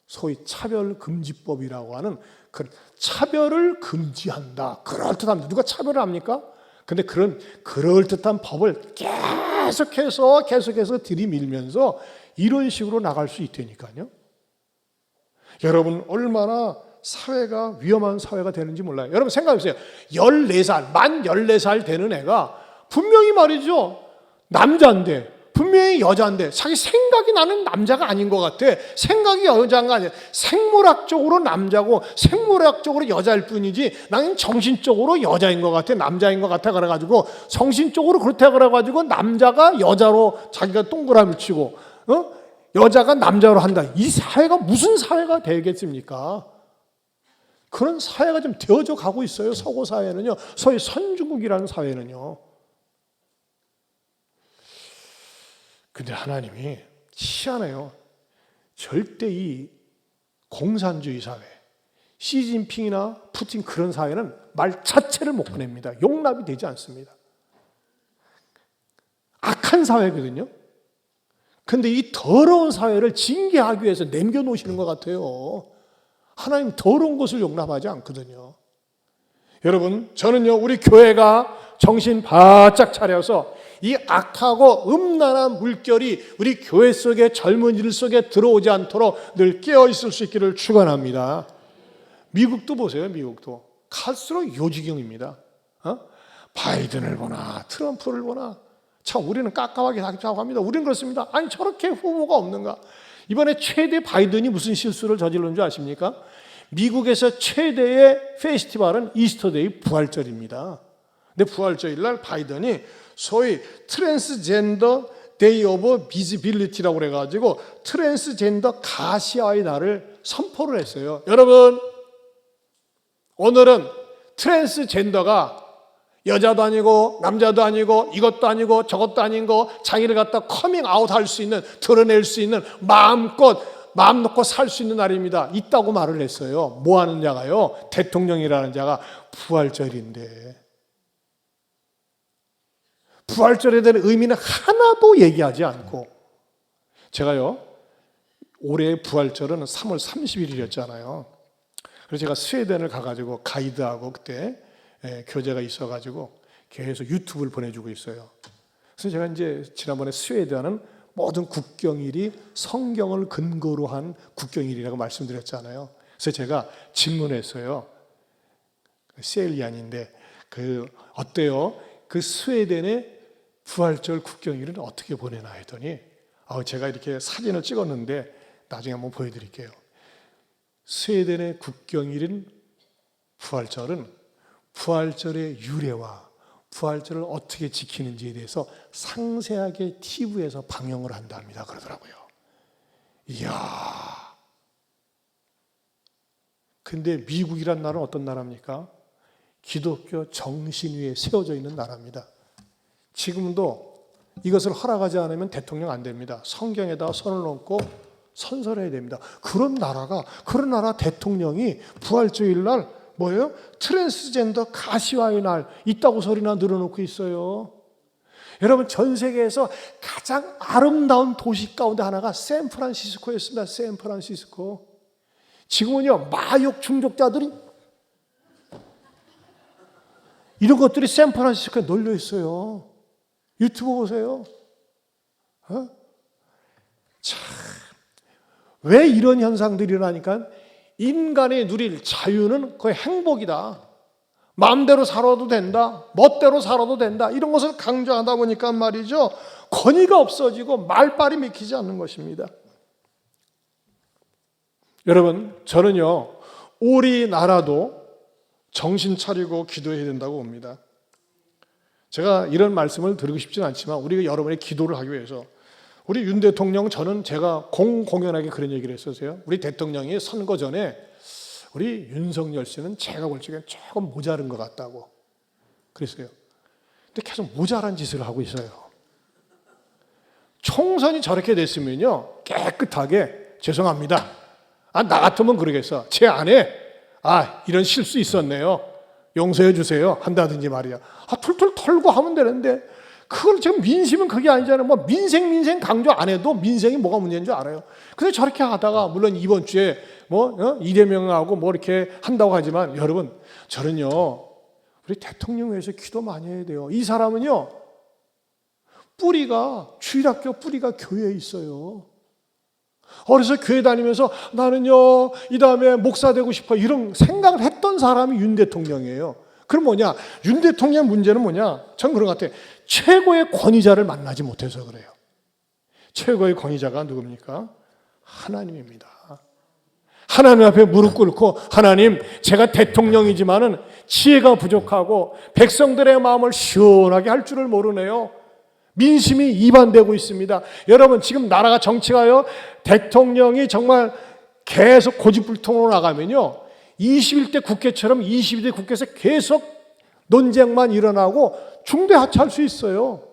소위 차별금지법이라고 하는, 그 차별을 금지한다, 그럴듯합니다. 누가 차별을 합니까? 근데 그런 그럴듯한 법을 계속해서 들이밀면서 이런 식으로 나갈 수 있다니까요. 여러분, 얼마나 사회가 위험한 사회가 되는지 몰라요. 여러분 생각해보세요. 14살, 만 14살 되는 애가 분명히 말이죠, 남자인데, 분명히 여자인데 자기 생각이 나는 남자가 아닌 것 같아. 생각이 여자가 아니야. 생물학적으로 남자고 생물학적으로 여자일 뿐이지 나는 정신적으로 여자인 것 같아, 남자인 것 같아. 그래가지고 정신적으로 그렇다 그래가지고 남자가 여자로 자기가 동그라미 치고 여자가 남자로 한다. 이 사회가 무슨 사회가 되겠습니까? 그런 사회가 좀 되어져 가고 있어요. 서구 사회는요, 소위 선진국이라는 사회는요. 근데 하나님이 희한해요. 절대 이 공산주의 사회, 시진핑이나 푸틴 그런 사회는 말 자체를 못 보냅니다. 용납이 되지 않습니다. 악한 사회거든요. 근데 이 더러운 사회를 징계하기 위해서 남겨놓으시는 것 같아요. 하나님 더러운 것을 용납하지 않거든요. 여러분, 저는요, 우리 교회가 정신 바짝 차려서 이 악하고 음란한 물결이 우리 교회 속에, 젊은이들 속에 들어오지 않도록 늘 깨어 있을 수 있기를 축원합니다. 미국도 보세요. 미국도 갈수록 요지경입니다. 바이든을 보나 트럼프를 보나 참 우리는 깝깝하게 생각합니다. 우리는 그렇습니다. 아니 저렇게 후보가 없는가. 이번에 최대 바이든이 무슨 실수를 저질른 줄 아십니까? 미국에서 최대의 페스티벌은 이스터데이, 부활절입니다. 근데 부활절일 날 바이든이 소위 트랜스젠더 데이 오브 비지빌리티라고 그래가지고 트랜스젠더 가시화의 날을 선포를 했어요. 여러분, 오늘은 트랜스젠더가 여자도 아니고 남자도 아니고 이것도 아니고 저것도 아닌 거 자기를 갖다 커밍아웃 할 수 있는, 드러낼 수 있는, 마음껏 마음 놓고 살 수 있는 날입니다. 있다고 말을 했어요. 뭐 하는 자가요? 대통령이라는 자가. 부활절인데 부활절에 대한 의미는 하나도 얘기하지 않고, 제가요 올해 부활절은 3월 30일이었잖아요. 그래서 제가 스웨덴을 가가지고 가이드하고 그때 교재가 있어가지고 계속 유튜브를 보내주고 있어요. 그래서 제가 이제 지난번에 스웨덴은 모든 국경일이 성경을 근거로 한 국경일이라고 말씀드렸잖아요. 그래서 제가 질문했어요. 세일리안인데 어때요? 그 스웨덴의 부활절 국경일은 어떻게 보내나 했더니 제가 이렇게 사진을 찍었는데 나중에 한번 보여드릴게요. 스웨덴의 국경일인 부활절은 부활절의 유래와 부활절을 어떻게 지키는지에 대해서 상세하게 TV에서 방영을 한답니다. 그러더라고요. 이야. 근데 미국이란 나라는 어떤 나라입니까? 기독교 정신 위에 세워져 있는 나라입니다. 지금도 이것을 허락하지 않으면 대통령 안 됩니다. 성경에다 손을 얹고 선서해야 됩니다. 그런 나라 대통령이 부활주일 날 뭐예요? 트랜스젠더 가시화의 날 있다고 소리나 늘어놓고 있어요. 여러분, 전 세계에서 가장 아름다운 도시 가운데 하나가 샌프란시스코였습니다. 샌프란시스코. 지금은요, 마약 중독자들이 이런 것들이 샌프란시스코에 널려 있어요. 유튜브 보세요. 참, 왜 이런 현상들이 일어나니까 인간이 누릴 자유는 거의 행복이다. 마음대로 살아도 된다. 멋대로 살아도 된다. 이런 것을 강조하다 보니까 말이죠. 권위가 없어지고 말빨이 믿기지 않는 것입니다. 여러분, 저는요, 우리나라도 정신 차리고 기도해야 된다고 봅니다. 제가 이런 말씀을 드리고 싶지는 않지만 우리가 여러분의 기도를 하기 위해서 우리 윤 대통령, 저는 제가 공공연하게 그런 얘기를 했었어요. 우리 대통령이 선거 전에 우리 윤석열 씨는 제가 볼 적에 조금 모자른 것 같다고 그랬어요. 근데 계속 모자란 짓을 하고 있어요. 총선이 저렇게 됐으면요, 깨끗하게 죄송합니다. 나 같으면 그러겠어. 제 안에 이런 실수 있었네요. 용서해 주세요. 한다든지 말이야. 툴툴 털고 하면 되는데 그걸 지금 민심은 그게 아니잖아요. 뭐 민생 강조 안 해도 민생이 뭐가 문제인 줄 알아요. 근데 저렇게 하다가 물론 이번 주에 이재명하고 이렇게 한다고 하지만 여러분, 저는요, 우리 대통령 위해서 기도 많이 해야 돼요. 이 사람은요, 주일학교 뿌리가 교회에 있어요. 어려서 교회 다니면서 나는요, 이 다음에 목사 되고 싶어 이런 생각을 했던 사람이 윤 대통령이에요. 그럼 뭐냐? 윤 대통령의 문제는 뭐냐? 전 그런 것 같아요. 최고의 권위자를 만나지 못해서 그래요. 최고의 권위자가 누굽니까? 하나님입니다. 하나님 앞에 무릎 꿇고 하나님, 제가 대통령이지만은 지혜가 부족하고 백성들의 마음을 시원하게 할 줄을 모르네요. 민심이 이반되고 있습니다. 여러분, 지금 나라가 정치가요, 대통령이 정말 계속 고집불통으로 나가면요, 21대 국회처럼 22대 국회에서 계속 논쟁만 일어나고 중대하차할 수 있어요.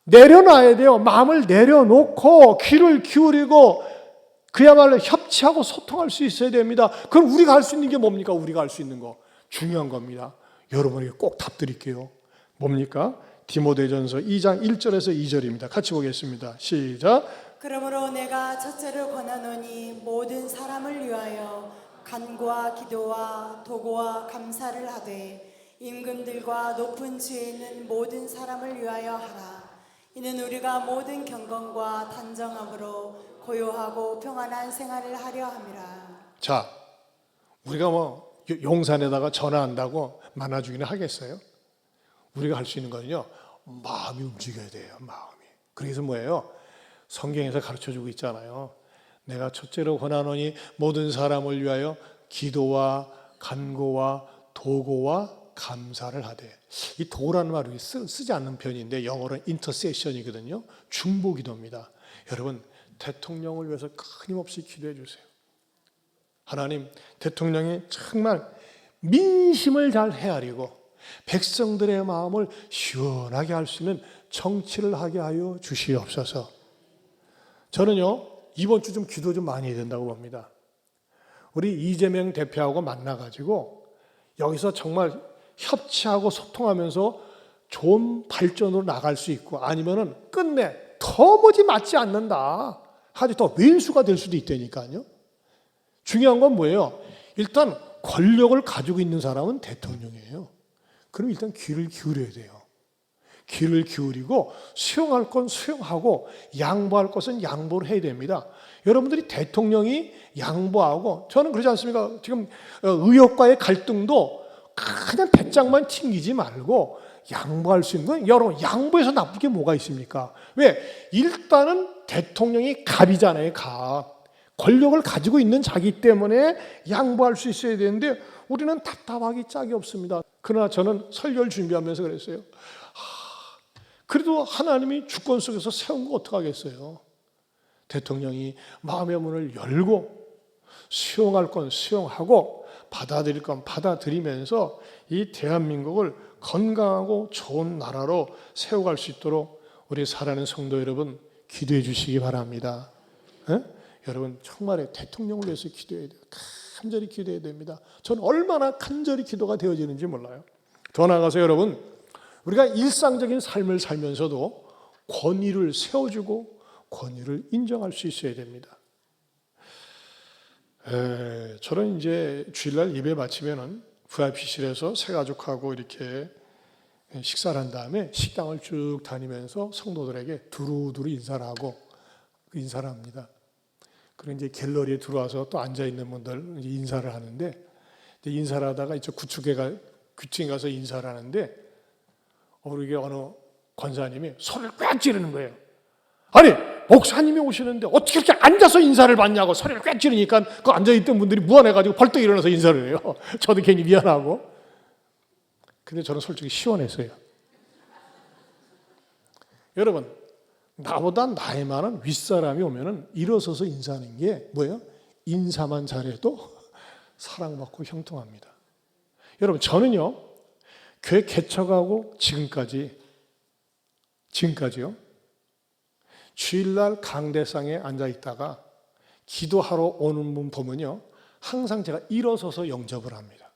내려놔야 돼요. 마음을 내려놓고 귀를 기울이고 그야말로 협치하고 소통할 수 있어야 됩니다. 그럼 우리가 할 수 있는 게 뭡니까? 우리가 할 수 있는 거 중요한 겁니다. 여러분에게 꼭 답드릴게요. 뭡니까? 디모데전서 2장 1절에서 2절입니다. 같이 보겠습니다. 시작. 그러므로 내가 첫째로 권하노니 모든 사람을 위하여 간구와 기도와 도고와 감사를 하되 임금들과 높은 지에 있는 모든 사람을 위하여 하라. 이는 우리가 모든 경건과 단정함으로 고요하고 평안한 생활을 하려 함이라. 자, 우리가 용산에다가 전화한다고 만나주기는 하겠어요? 우리가 할 수 있는 거는요, 마음이 움직여야 돼요. 마음이. 그래서 뭐예요? 성경에서 가르쳐주고 있잖아요. 내가 첫째로 권하노니 모든 사람을 위하여 기도와 간구와 도고와 감사를 하되. 이 도라는 말을 쓰지 않는 편인데 영어로는 인터세션이거든요. 중보기도입니다. 여러분, 대통령을 위해서 끊임없이 기도해 주세요. 하나님, 대통령이 정말 민심을 잘 헤아리고 백성들의 마음을 시원하게 할 수 있는 정치를 하게 하여 주시옵소서. 저는요, 이번 주 좀 기도 좀 많이 해야 된다고 봅니다. 우리 이재명 대표하고 만나가지고 여기서 정말 협치하고 소통하면서 좋은 발전으로 나갈 수 있고, 아니면은 끝내 도무지 맞지 않는다 아주 더 왼수가 될 수도 있다니까요. 중요한 건 뭐예요? 일단 권력을 가지고 있는 사람은 대통령이에요. 그럼 일단 귀를 기울여야 돼요. 귀를 기울이고 수용할 건 수용하고 양보할 것은 양보를 해야 됩니다. 여러분들이 대통령이 양보하고, 저는 그러지 않습니까? 지금 의혹과의 갈등도 그냥 배짱만 튕기지 말고 양보할 수 있는 건, 여러분 양보해서 나쁜 게 뭐가 있습니까? 왜? 일단은 대통령이 갑이잖아요. 갑. 권력을 가지고 있는 자기 때문에 양보할 수 있어야 되는데 우리는 답답하기 짝이 없습니다. 그러나 저는 설교를 준비하면서 그랬어요. 그래도 하나님이 주권 속에서 세운 거 어떡하겠어요? 대통령이 마음의 문을 열고 수용할 건 수용하고 받아들일 건 받아들이면서 이 대한민국을 건강하고 좋은 나라로 세워갈 수 있도록 우리 사랑하는 성도 여러분 기도해 주시기 바랍니다. 에? 여러분 정말 대통령을 위해서 기도해야 돼요. 간절히 기도해야 됩니다. 저는 얼마나 간절히 기도가 되어지는지 몰라요. 더 나아가서 여러분, 우리가 일상적인 삶을 살면서도 권위를 세워주고 권위를 인정할 수 있어야 됩니다. 저는 이제 주일날 예배 마치면은 VIP실에서 새 가족하고 이렇게 식사를 한 다음에 식당을 쭉 다니면서 성도들에게 두루두루 인사를 하고 인사를 합니다. 그리고 이제 갤러리에 들어와서 또 앉아 있는 분들 인사를 하는데, 인사를 하다가 이쪽 구축에 가서 인사를 하는데, 우리 어느 권사님이 소리를 꽤 지르는 거예요. 아니 목사님이 오시는데 어떻게 이렇게 앉아서 인사를 받냐고 소리를 꽤 지르니까 그 앉아있던 분들이 무안해가지고 벌떡 일어나서 인사를 해요. 저도 괜히 미안하고. 근데 저는 솔직히 시원했어요. 여러분, 나보다 나이 많은 윗사람이 오면은 일어서서 인사하는 게 뭐예요? 인사만 잘해도 사랑받고 형통합니다. 여러분, 저는요 교회 개척하고 지금까지요 주일날 강대상에 앉아 있다가 기도하러 오는 분 보면요 항상 제가 일어서서 영접을 합니다.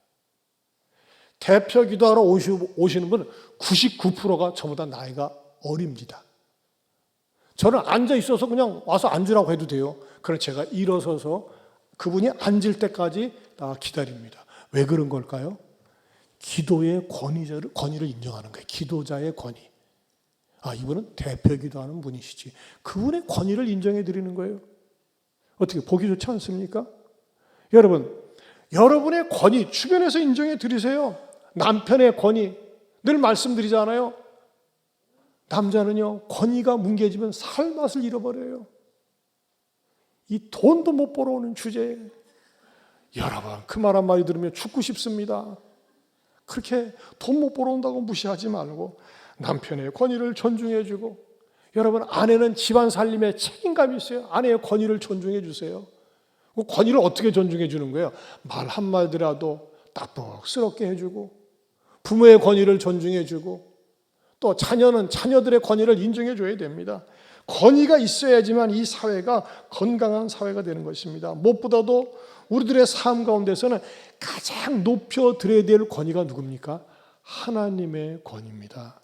대표 기도하러 오시는 분은 99%가 저보다 나이가 어립니다. 저는 앉아 있어서 그냥 와서 앉으라고 해도 돼요. 그래서 제가 일어서서 그분이 앉을 때까지 다 기다립니다. 왜 그런 걸까요? 기도의 권위를 인정하는 거예요. 기도자의 권위. 이분은 대표 기도하는 분이시지. 그분의 권위를 인정해 드리는 거예요. 어떻게 보기 좋지 않습니까? 여러분, 여러분의 권위 주변에서 인정해 드리세요. 남편의 권위 늘 말씀드리잖아요. 남자는요 권위가 뭉개지면 살 맛을 잃어버려요. 이 돈도 못 벌어오는 주제에 여러분 그 말 한마디 들으면 죽고 싶습니다. 그렇게 돈 못 벌어온다고 무시하지 말고 남편의 권위를 존중해주고, 여러분 아내는 집안 살림에 책임감이 있어요. 아내의 권위를 존중해 주세요. 그 권위를 어떻게 존중해 주는 거예요? 말 한마디라도 따뜻스럽게 해주고, 부모의 권위를 존중해 주고, 또 자녀는 자녀들의 권위를 인정해 줘야 됩니다. 권위가 있어야지만 이 사회가 건강한 사회가 되는 것입니다. 무엇보다도 우리들의 삶 가운데서는 가장 높여드려야 될 권위가 누굽니까? 하나님의 권위입니다.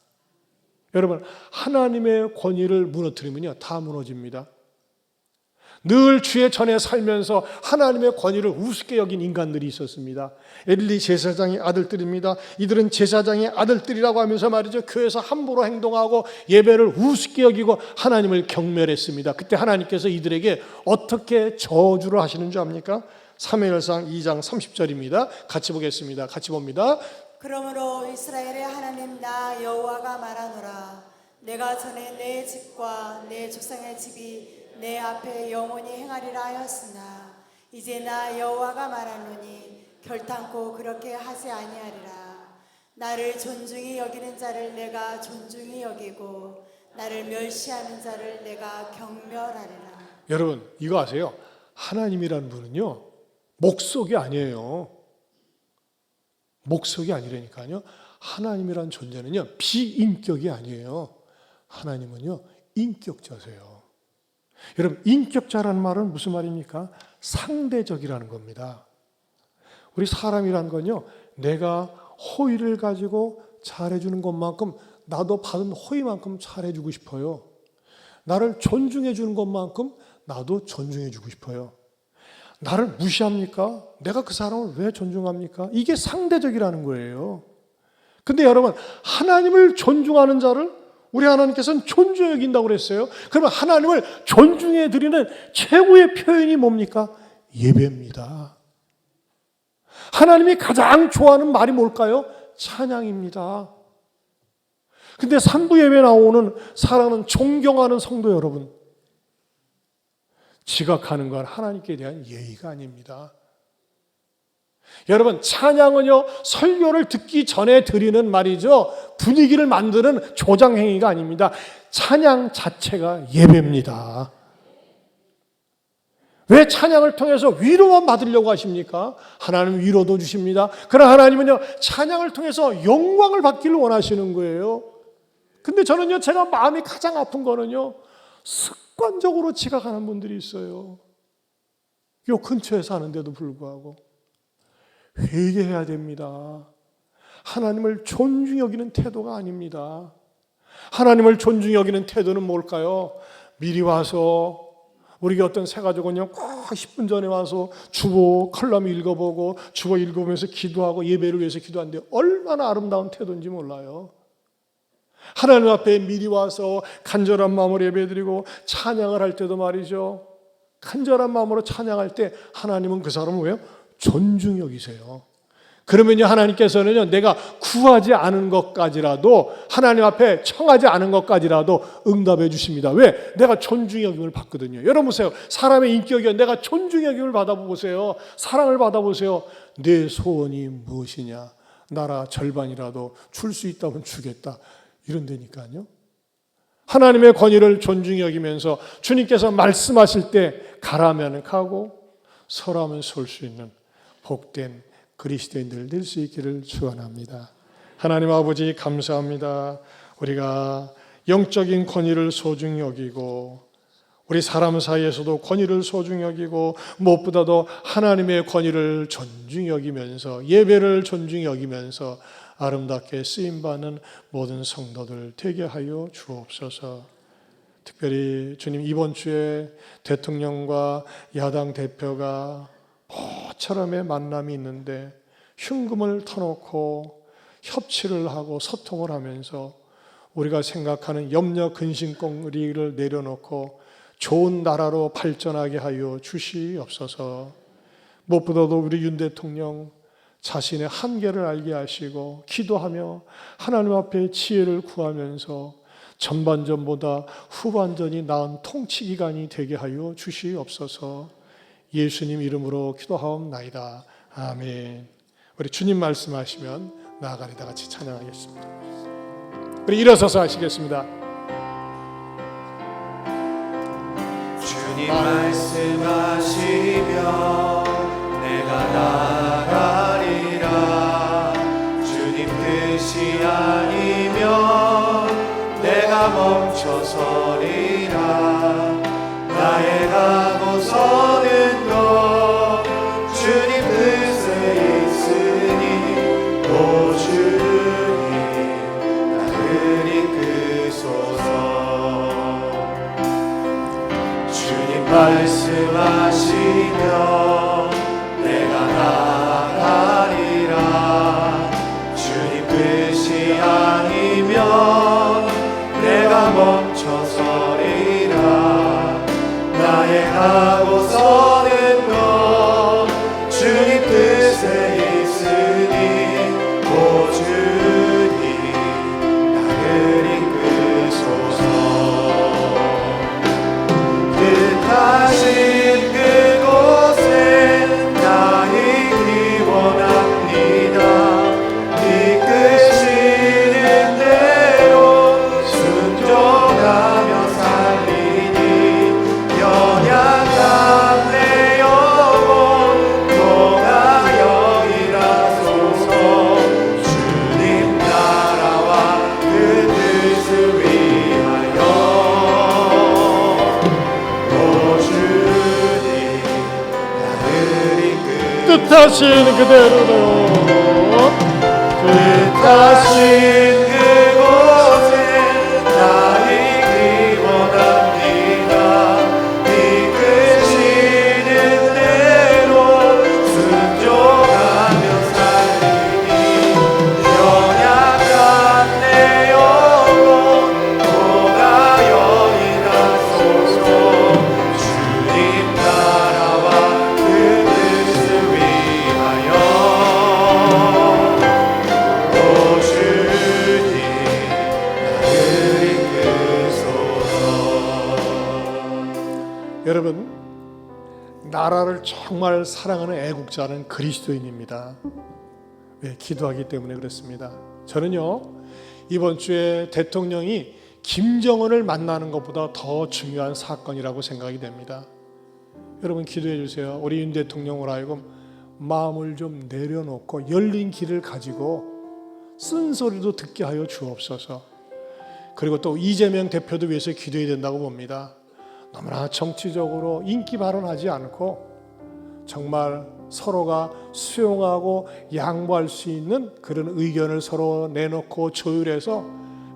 여러분, 하나님의 권위를 무너뜨리면요 다 무너집니다. 늘 주의 전에 살면서 하나님의 권위를 우습게 여긴 인간들이 있었습니다. 엘리 제사장의 아들들입니다. 이들은 제사장의 아들들이라고 하면서 말이죠 교회에서 함부로 행동하고 예배를 우습게 여기고 하나님을 경멸했습니다. 그때 하나님께서 이들에게 어떻게 저주를 하시는 줄 압니까? 사무엘상 2장 30절입니다. 같이 보겠습니다. 같이 봅니다. 그러므로 이스라엘의 하나님 나 여호와가 말하노라. 내가 전에 내 집과 내 조상의 집이 내 앞에 영원히 행하리라 하였으나 이제 나 여호와가 말하노니 결탄코 그렇게 하지 아니하리라. 나를 존중히 여기는 자를 내가 존중히 여기고 나를 멸시하는 자를 내가 경멸하리라. 여러분 이거 아세요? 하나님이라는 분은요 목석이 아니에요. 목석이 아니라니까요. 하나님이라는 존재는요 비인격이 아니에요. 하나님은요 인격자세요. 여러분 인격자라는 말은 무슨 말입니까? 상대적이라는 겁니다. 우리 사람이라는 건요 내가 호의를 가지고 잘해주는 것만큼 나도 받은 호의만큼 잘해주고 싶어요. 나를 존중해주는 것만큼 나도 존중해주고 싶어요. 나를 무시합니까? 내가 그 사람을 왜 존중합니까? 이게 상대적이라는 거예요. 근데 여러분, 하나님을 존중하는 자를 우리 하나님께서는 존중히 여긴다고 그랬어요. 그러면 하나님을 존중해 드리는 최고의 표현이 뭡니까? 예배입니다. 하나님이 가장 좋아하는 말이 뭘까요? 찬양입니다. 근데 산부 예배 나오는 사랑하는 존경하는 성도 여러분, 지각하는 건 하나님께 대한 예의가 아닙니다. 여러분, 찬양은요, 설교를 듣기 전에 드리는 말이죠, 분위기를 만드는 조장행위가 아닙니다. 찬양 자체가 예배입니다. 왜 찬양을 통해서 위로만 받으려고 하십니까? 하나님 위로도 주십니다. 그러나 하나님은요, 찬양을 통해서 영광을 받기를 원하시는 거예요. 근데 저는요, 제가 마음이 가장 아픈 거는요, 습관적으로 지각하는 분들이 있어요. 요 근처에 사는데도 불구하고. 회개해야 됩니다. 하나님을 존중히 여기는 태도가 아닙니다. 하나님을 존중히 여기는 태도는 뭘까요? 미리 와서, 우리 어떤 새가족은요, 꼭 10분 전에 와서 주보 컬럼 읽어보고 주보 읽으면서 기도하고 예배를 위해서 기도하는데 얼마나 아름다운 태도인지 몰라요. 하나님 앞에 미리 와서 간절한 마음으로 예배드리고 찬양을 할 때도 말이죠, 간절한 마음으로 찬양할 때 하나님은 그 사람을 왜요? 존중히 여기세요. 그러면요, 하나님께서는요, 내가 구하지 않은 것까지라도, 하나님 앞에 청하지 않은 것까지라도 응답해 주십니다. 왜? 내가 존중의 여김을 받거든요. 여러분 보세요. 사람의 인격이요, 내가 존중의 여김을 받아보세요. 사랑을 받아보세요. 내 소원이 무엇이냐? 나라 절반이라도 줄 수 있다면 주겠다. 이런 데니까요. 하나님의 권위를 존중히 여기면서 주님께서 말씀하실 때 가라면 가고 서라면 설 수 있는 복된 그리스도인들 될 수 있기를 축원합니다. 하나님 아버지, 감사합니다. 우리가 영적인 권위를 소중히 여기고, 우리 사람 사이에서도 권위를 소중히 여기고, 무엇보다도 하나님의 권위를 존중히 여기면서, 예배를 존중히 여기면서 아름답게 쓰임받는 모든 성도들 되게 하여 주옵소서. 특별히 주님, 이번 주에 대통령과 야당 대표가 모처럼의 만남이 있는데 흉금을 터놓고 협치를 하고 소통을 하면서 우리가 생각하는 염려 근심거리를 내려놓고 좋은 나라로 발전하게 하여 주시옵소서. 무엇보다도 우리 윤 대통령 자신의 한계를 알게 하시고 기도하며 하나님 앞에 지혜를 구하면서 전반전보다 후반전이 나은 통치 기간이 되게 하여 주시옵소서. 예수님 이름으로 기도하옵나이다. 아멘. 우리 주님 말씀하시면 나아가리다 같이 찬양하겠습니다. 우리 일어서서 하시겠습니다. 주님 말씀하시면 내가 나아가리라. 주님 뜻이 아니면 내가 멈춰서리라. 나의 가고 서는 것 주님 뜻에 있으니 오 주님 나를 이끄소서. 주님 말씀하시면 내가 나아가리라. 주님 뜻이 아니면 내가 멈춰서리라. 나의 가고 서는 것 주님 뜻에 있으니 오 주님 나를 이끄소서. 뜻하신 그곳에 나 있기 원합니다. 이끄시는 대로 순종하며 살리니 연약한 내 영혼 통하여 일하소서. 주님 나라와 그 뜻을 위하여 오 주님 나를 이끄 뜻하신 그대로요. 뜻하신 그곳에 나 있기 원합니다. 이끄시는 대로 순종하며 살리니 연약한 여러분, 나라를 정말 사랑하는 애국자는 그리스도인입니다. 왜? 기도하기 때문에 그렇습니다. 저는요, 이번 주에 대통령이 김정은을 만나는 것보다 더 중요한 사건이라고 생각이 됩니다. 여러분 기도해 주세요. 우리 윤 대통령으로 하여금 마음을 좀 내려놓고 열린 길을 가지고 쓴소리도 듣게 하여 주옵소서. 그리고 또 이재명 대표도 위해서 기도해야 된다고 봅니다. 너무나 정치적으로 인기 발언하지 않고 정말 서로가 수용하고 양보할 수 있는 그런 의견을 서로 내놓고 조율해서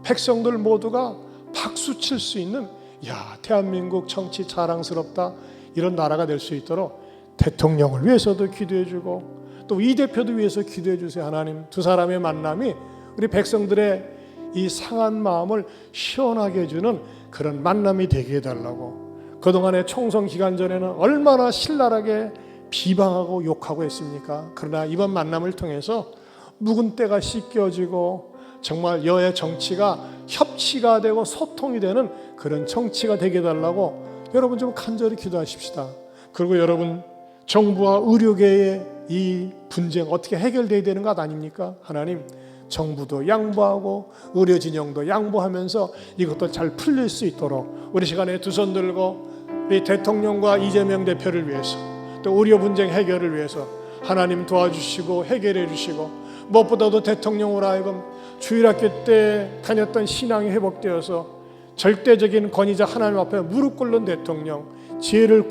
백성들 모두가 박수 칠 수 있는, 야, 대한민국 정치 자랑스럽다, 이런 나라가 될 수 있도록 대통령을 위해서도 기도해 주고 또 이 대표도 위해서 기도해 주세요. 하나님, 두 사람의 만남이 우리 백성들의 이 상한 마음을 시원하게 해주는 그런 만남이 되게 해달라고. 그동안의 총선 기간 전에는 얼마나 신랄하게 비방하고 욕하고 했습니까? 그러나 이번 만남을 통해서 묵은 때가 씻겨지고 정말 여야 정치가 협치가 되고 소통이 되는 그런 정치가 되게 해달라고 여러분 좀 간절히 기도하십시다. 그리고 여러분, 정부와 의료계의 이 분쟁 어떻게 해결돼야 되는 것 아닙니까? 하나님, 정부도 양보하고 의료 진영도 양보하면서 이것도 잘 풀릴 수 있도록 우리 시간에 두 손 들고 우리 대통령과 이재명 대표를 위해서 또 의료 분쟁 해결을 위해서 하나님 도와주시고 해결해 주시고, 무엇보다도 대통령으로 하여금 주일학교 때 다녔던 신앙이 회복되어서 절대적인 권위자 하나님 앞에 무릎 꿇는 대통령, 지혜를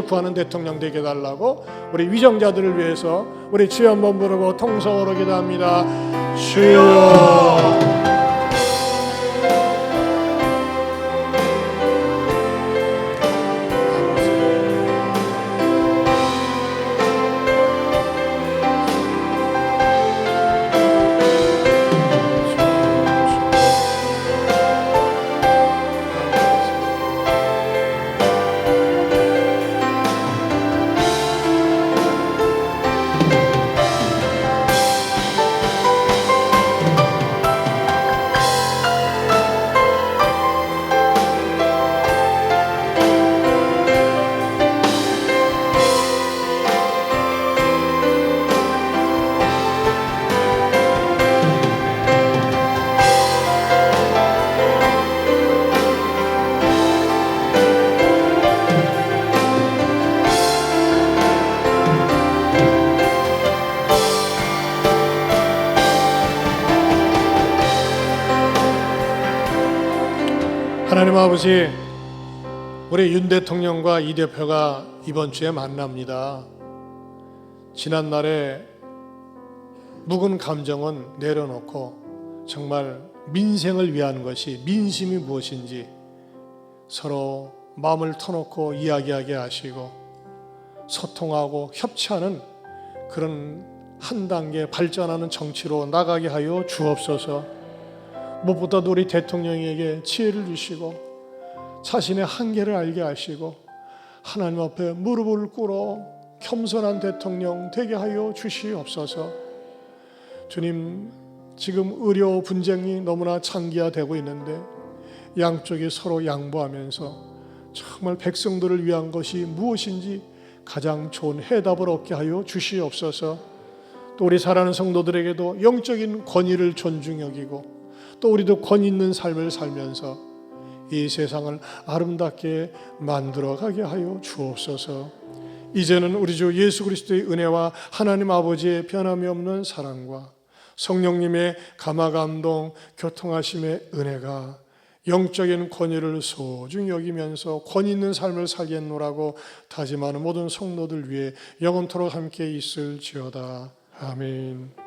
구하는 대통령 되게 해달라고 우리 위정자들을 위해서 우리 주여 한번 부르고 통성으로 기도합니다. 주여. 하나님 아버지, 우리 윤 대통령과 이 대표가 이번 주에 만납니다. 지난날에 묵은 감정은 내려놓고 정말 민생을 위한 것이, 민심이 무엇인지 서로 마음을 터놓고 이야기하게 하시고 소통하고 협치하는 그런 한 단계 발전하는 정치로 나가게 하여 주옵소서. 무엇보다도 우리 대통령에게 지혜를 주시고 자신의 한계를 알게 하시고 하나님 앞에 무릎을 꿇어 겸손한 대통령 되게 하여 주시옵소서. 주님, 지금 의료 분쟁이 너무나 장기화되고 있는데 양쪽이 서로 양보하면서 정말 백성들을 위한 것이 무엇인지 가장 좋은 해답을 얻게 하여 주시옵소서. 또 우리 사랑하는 성도들에게도 영적인 권위를 존중 여기고 또 우리도 권위 있는 삶을 살면서 이 세상을 아름답게 만들어가게 하여 주옵소서. 이제는 우리 주 예수 그리스도의 은혜와 하나님 아버지의 변함이 없는 사랑과 성령님의 감화감동 교통하심의 은혜가 영적인 권위를 소중히 여기면서 권위 있는 삶을 살겠노라고 다짐하는 모든 성도들 위해 영원토록 함께 있을지어다. 아멘.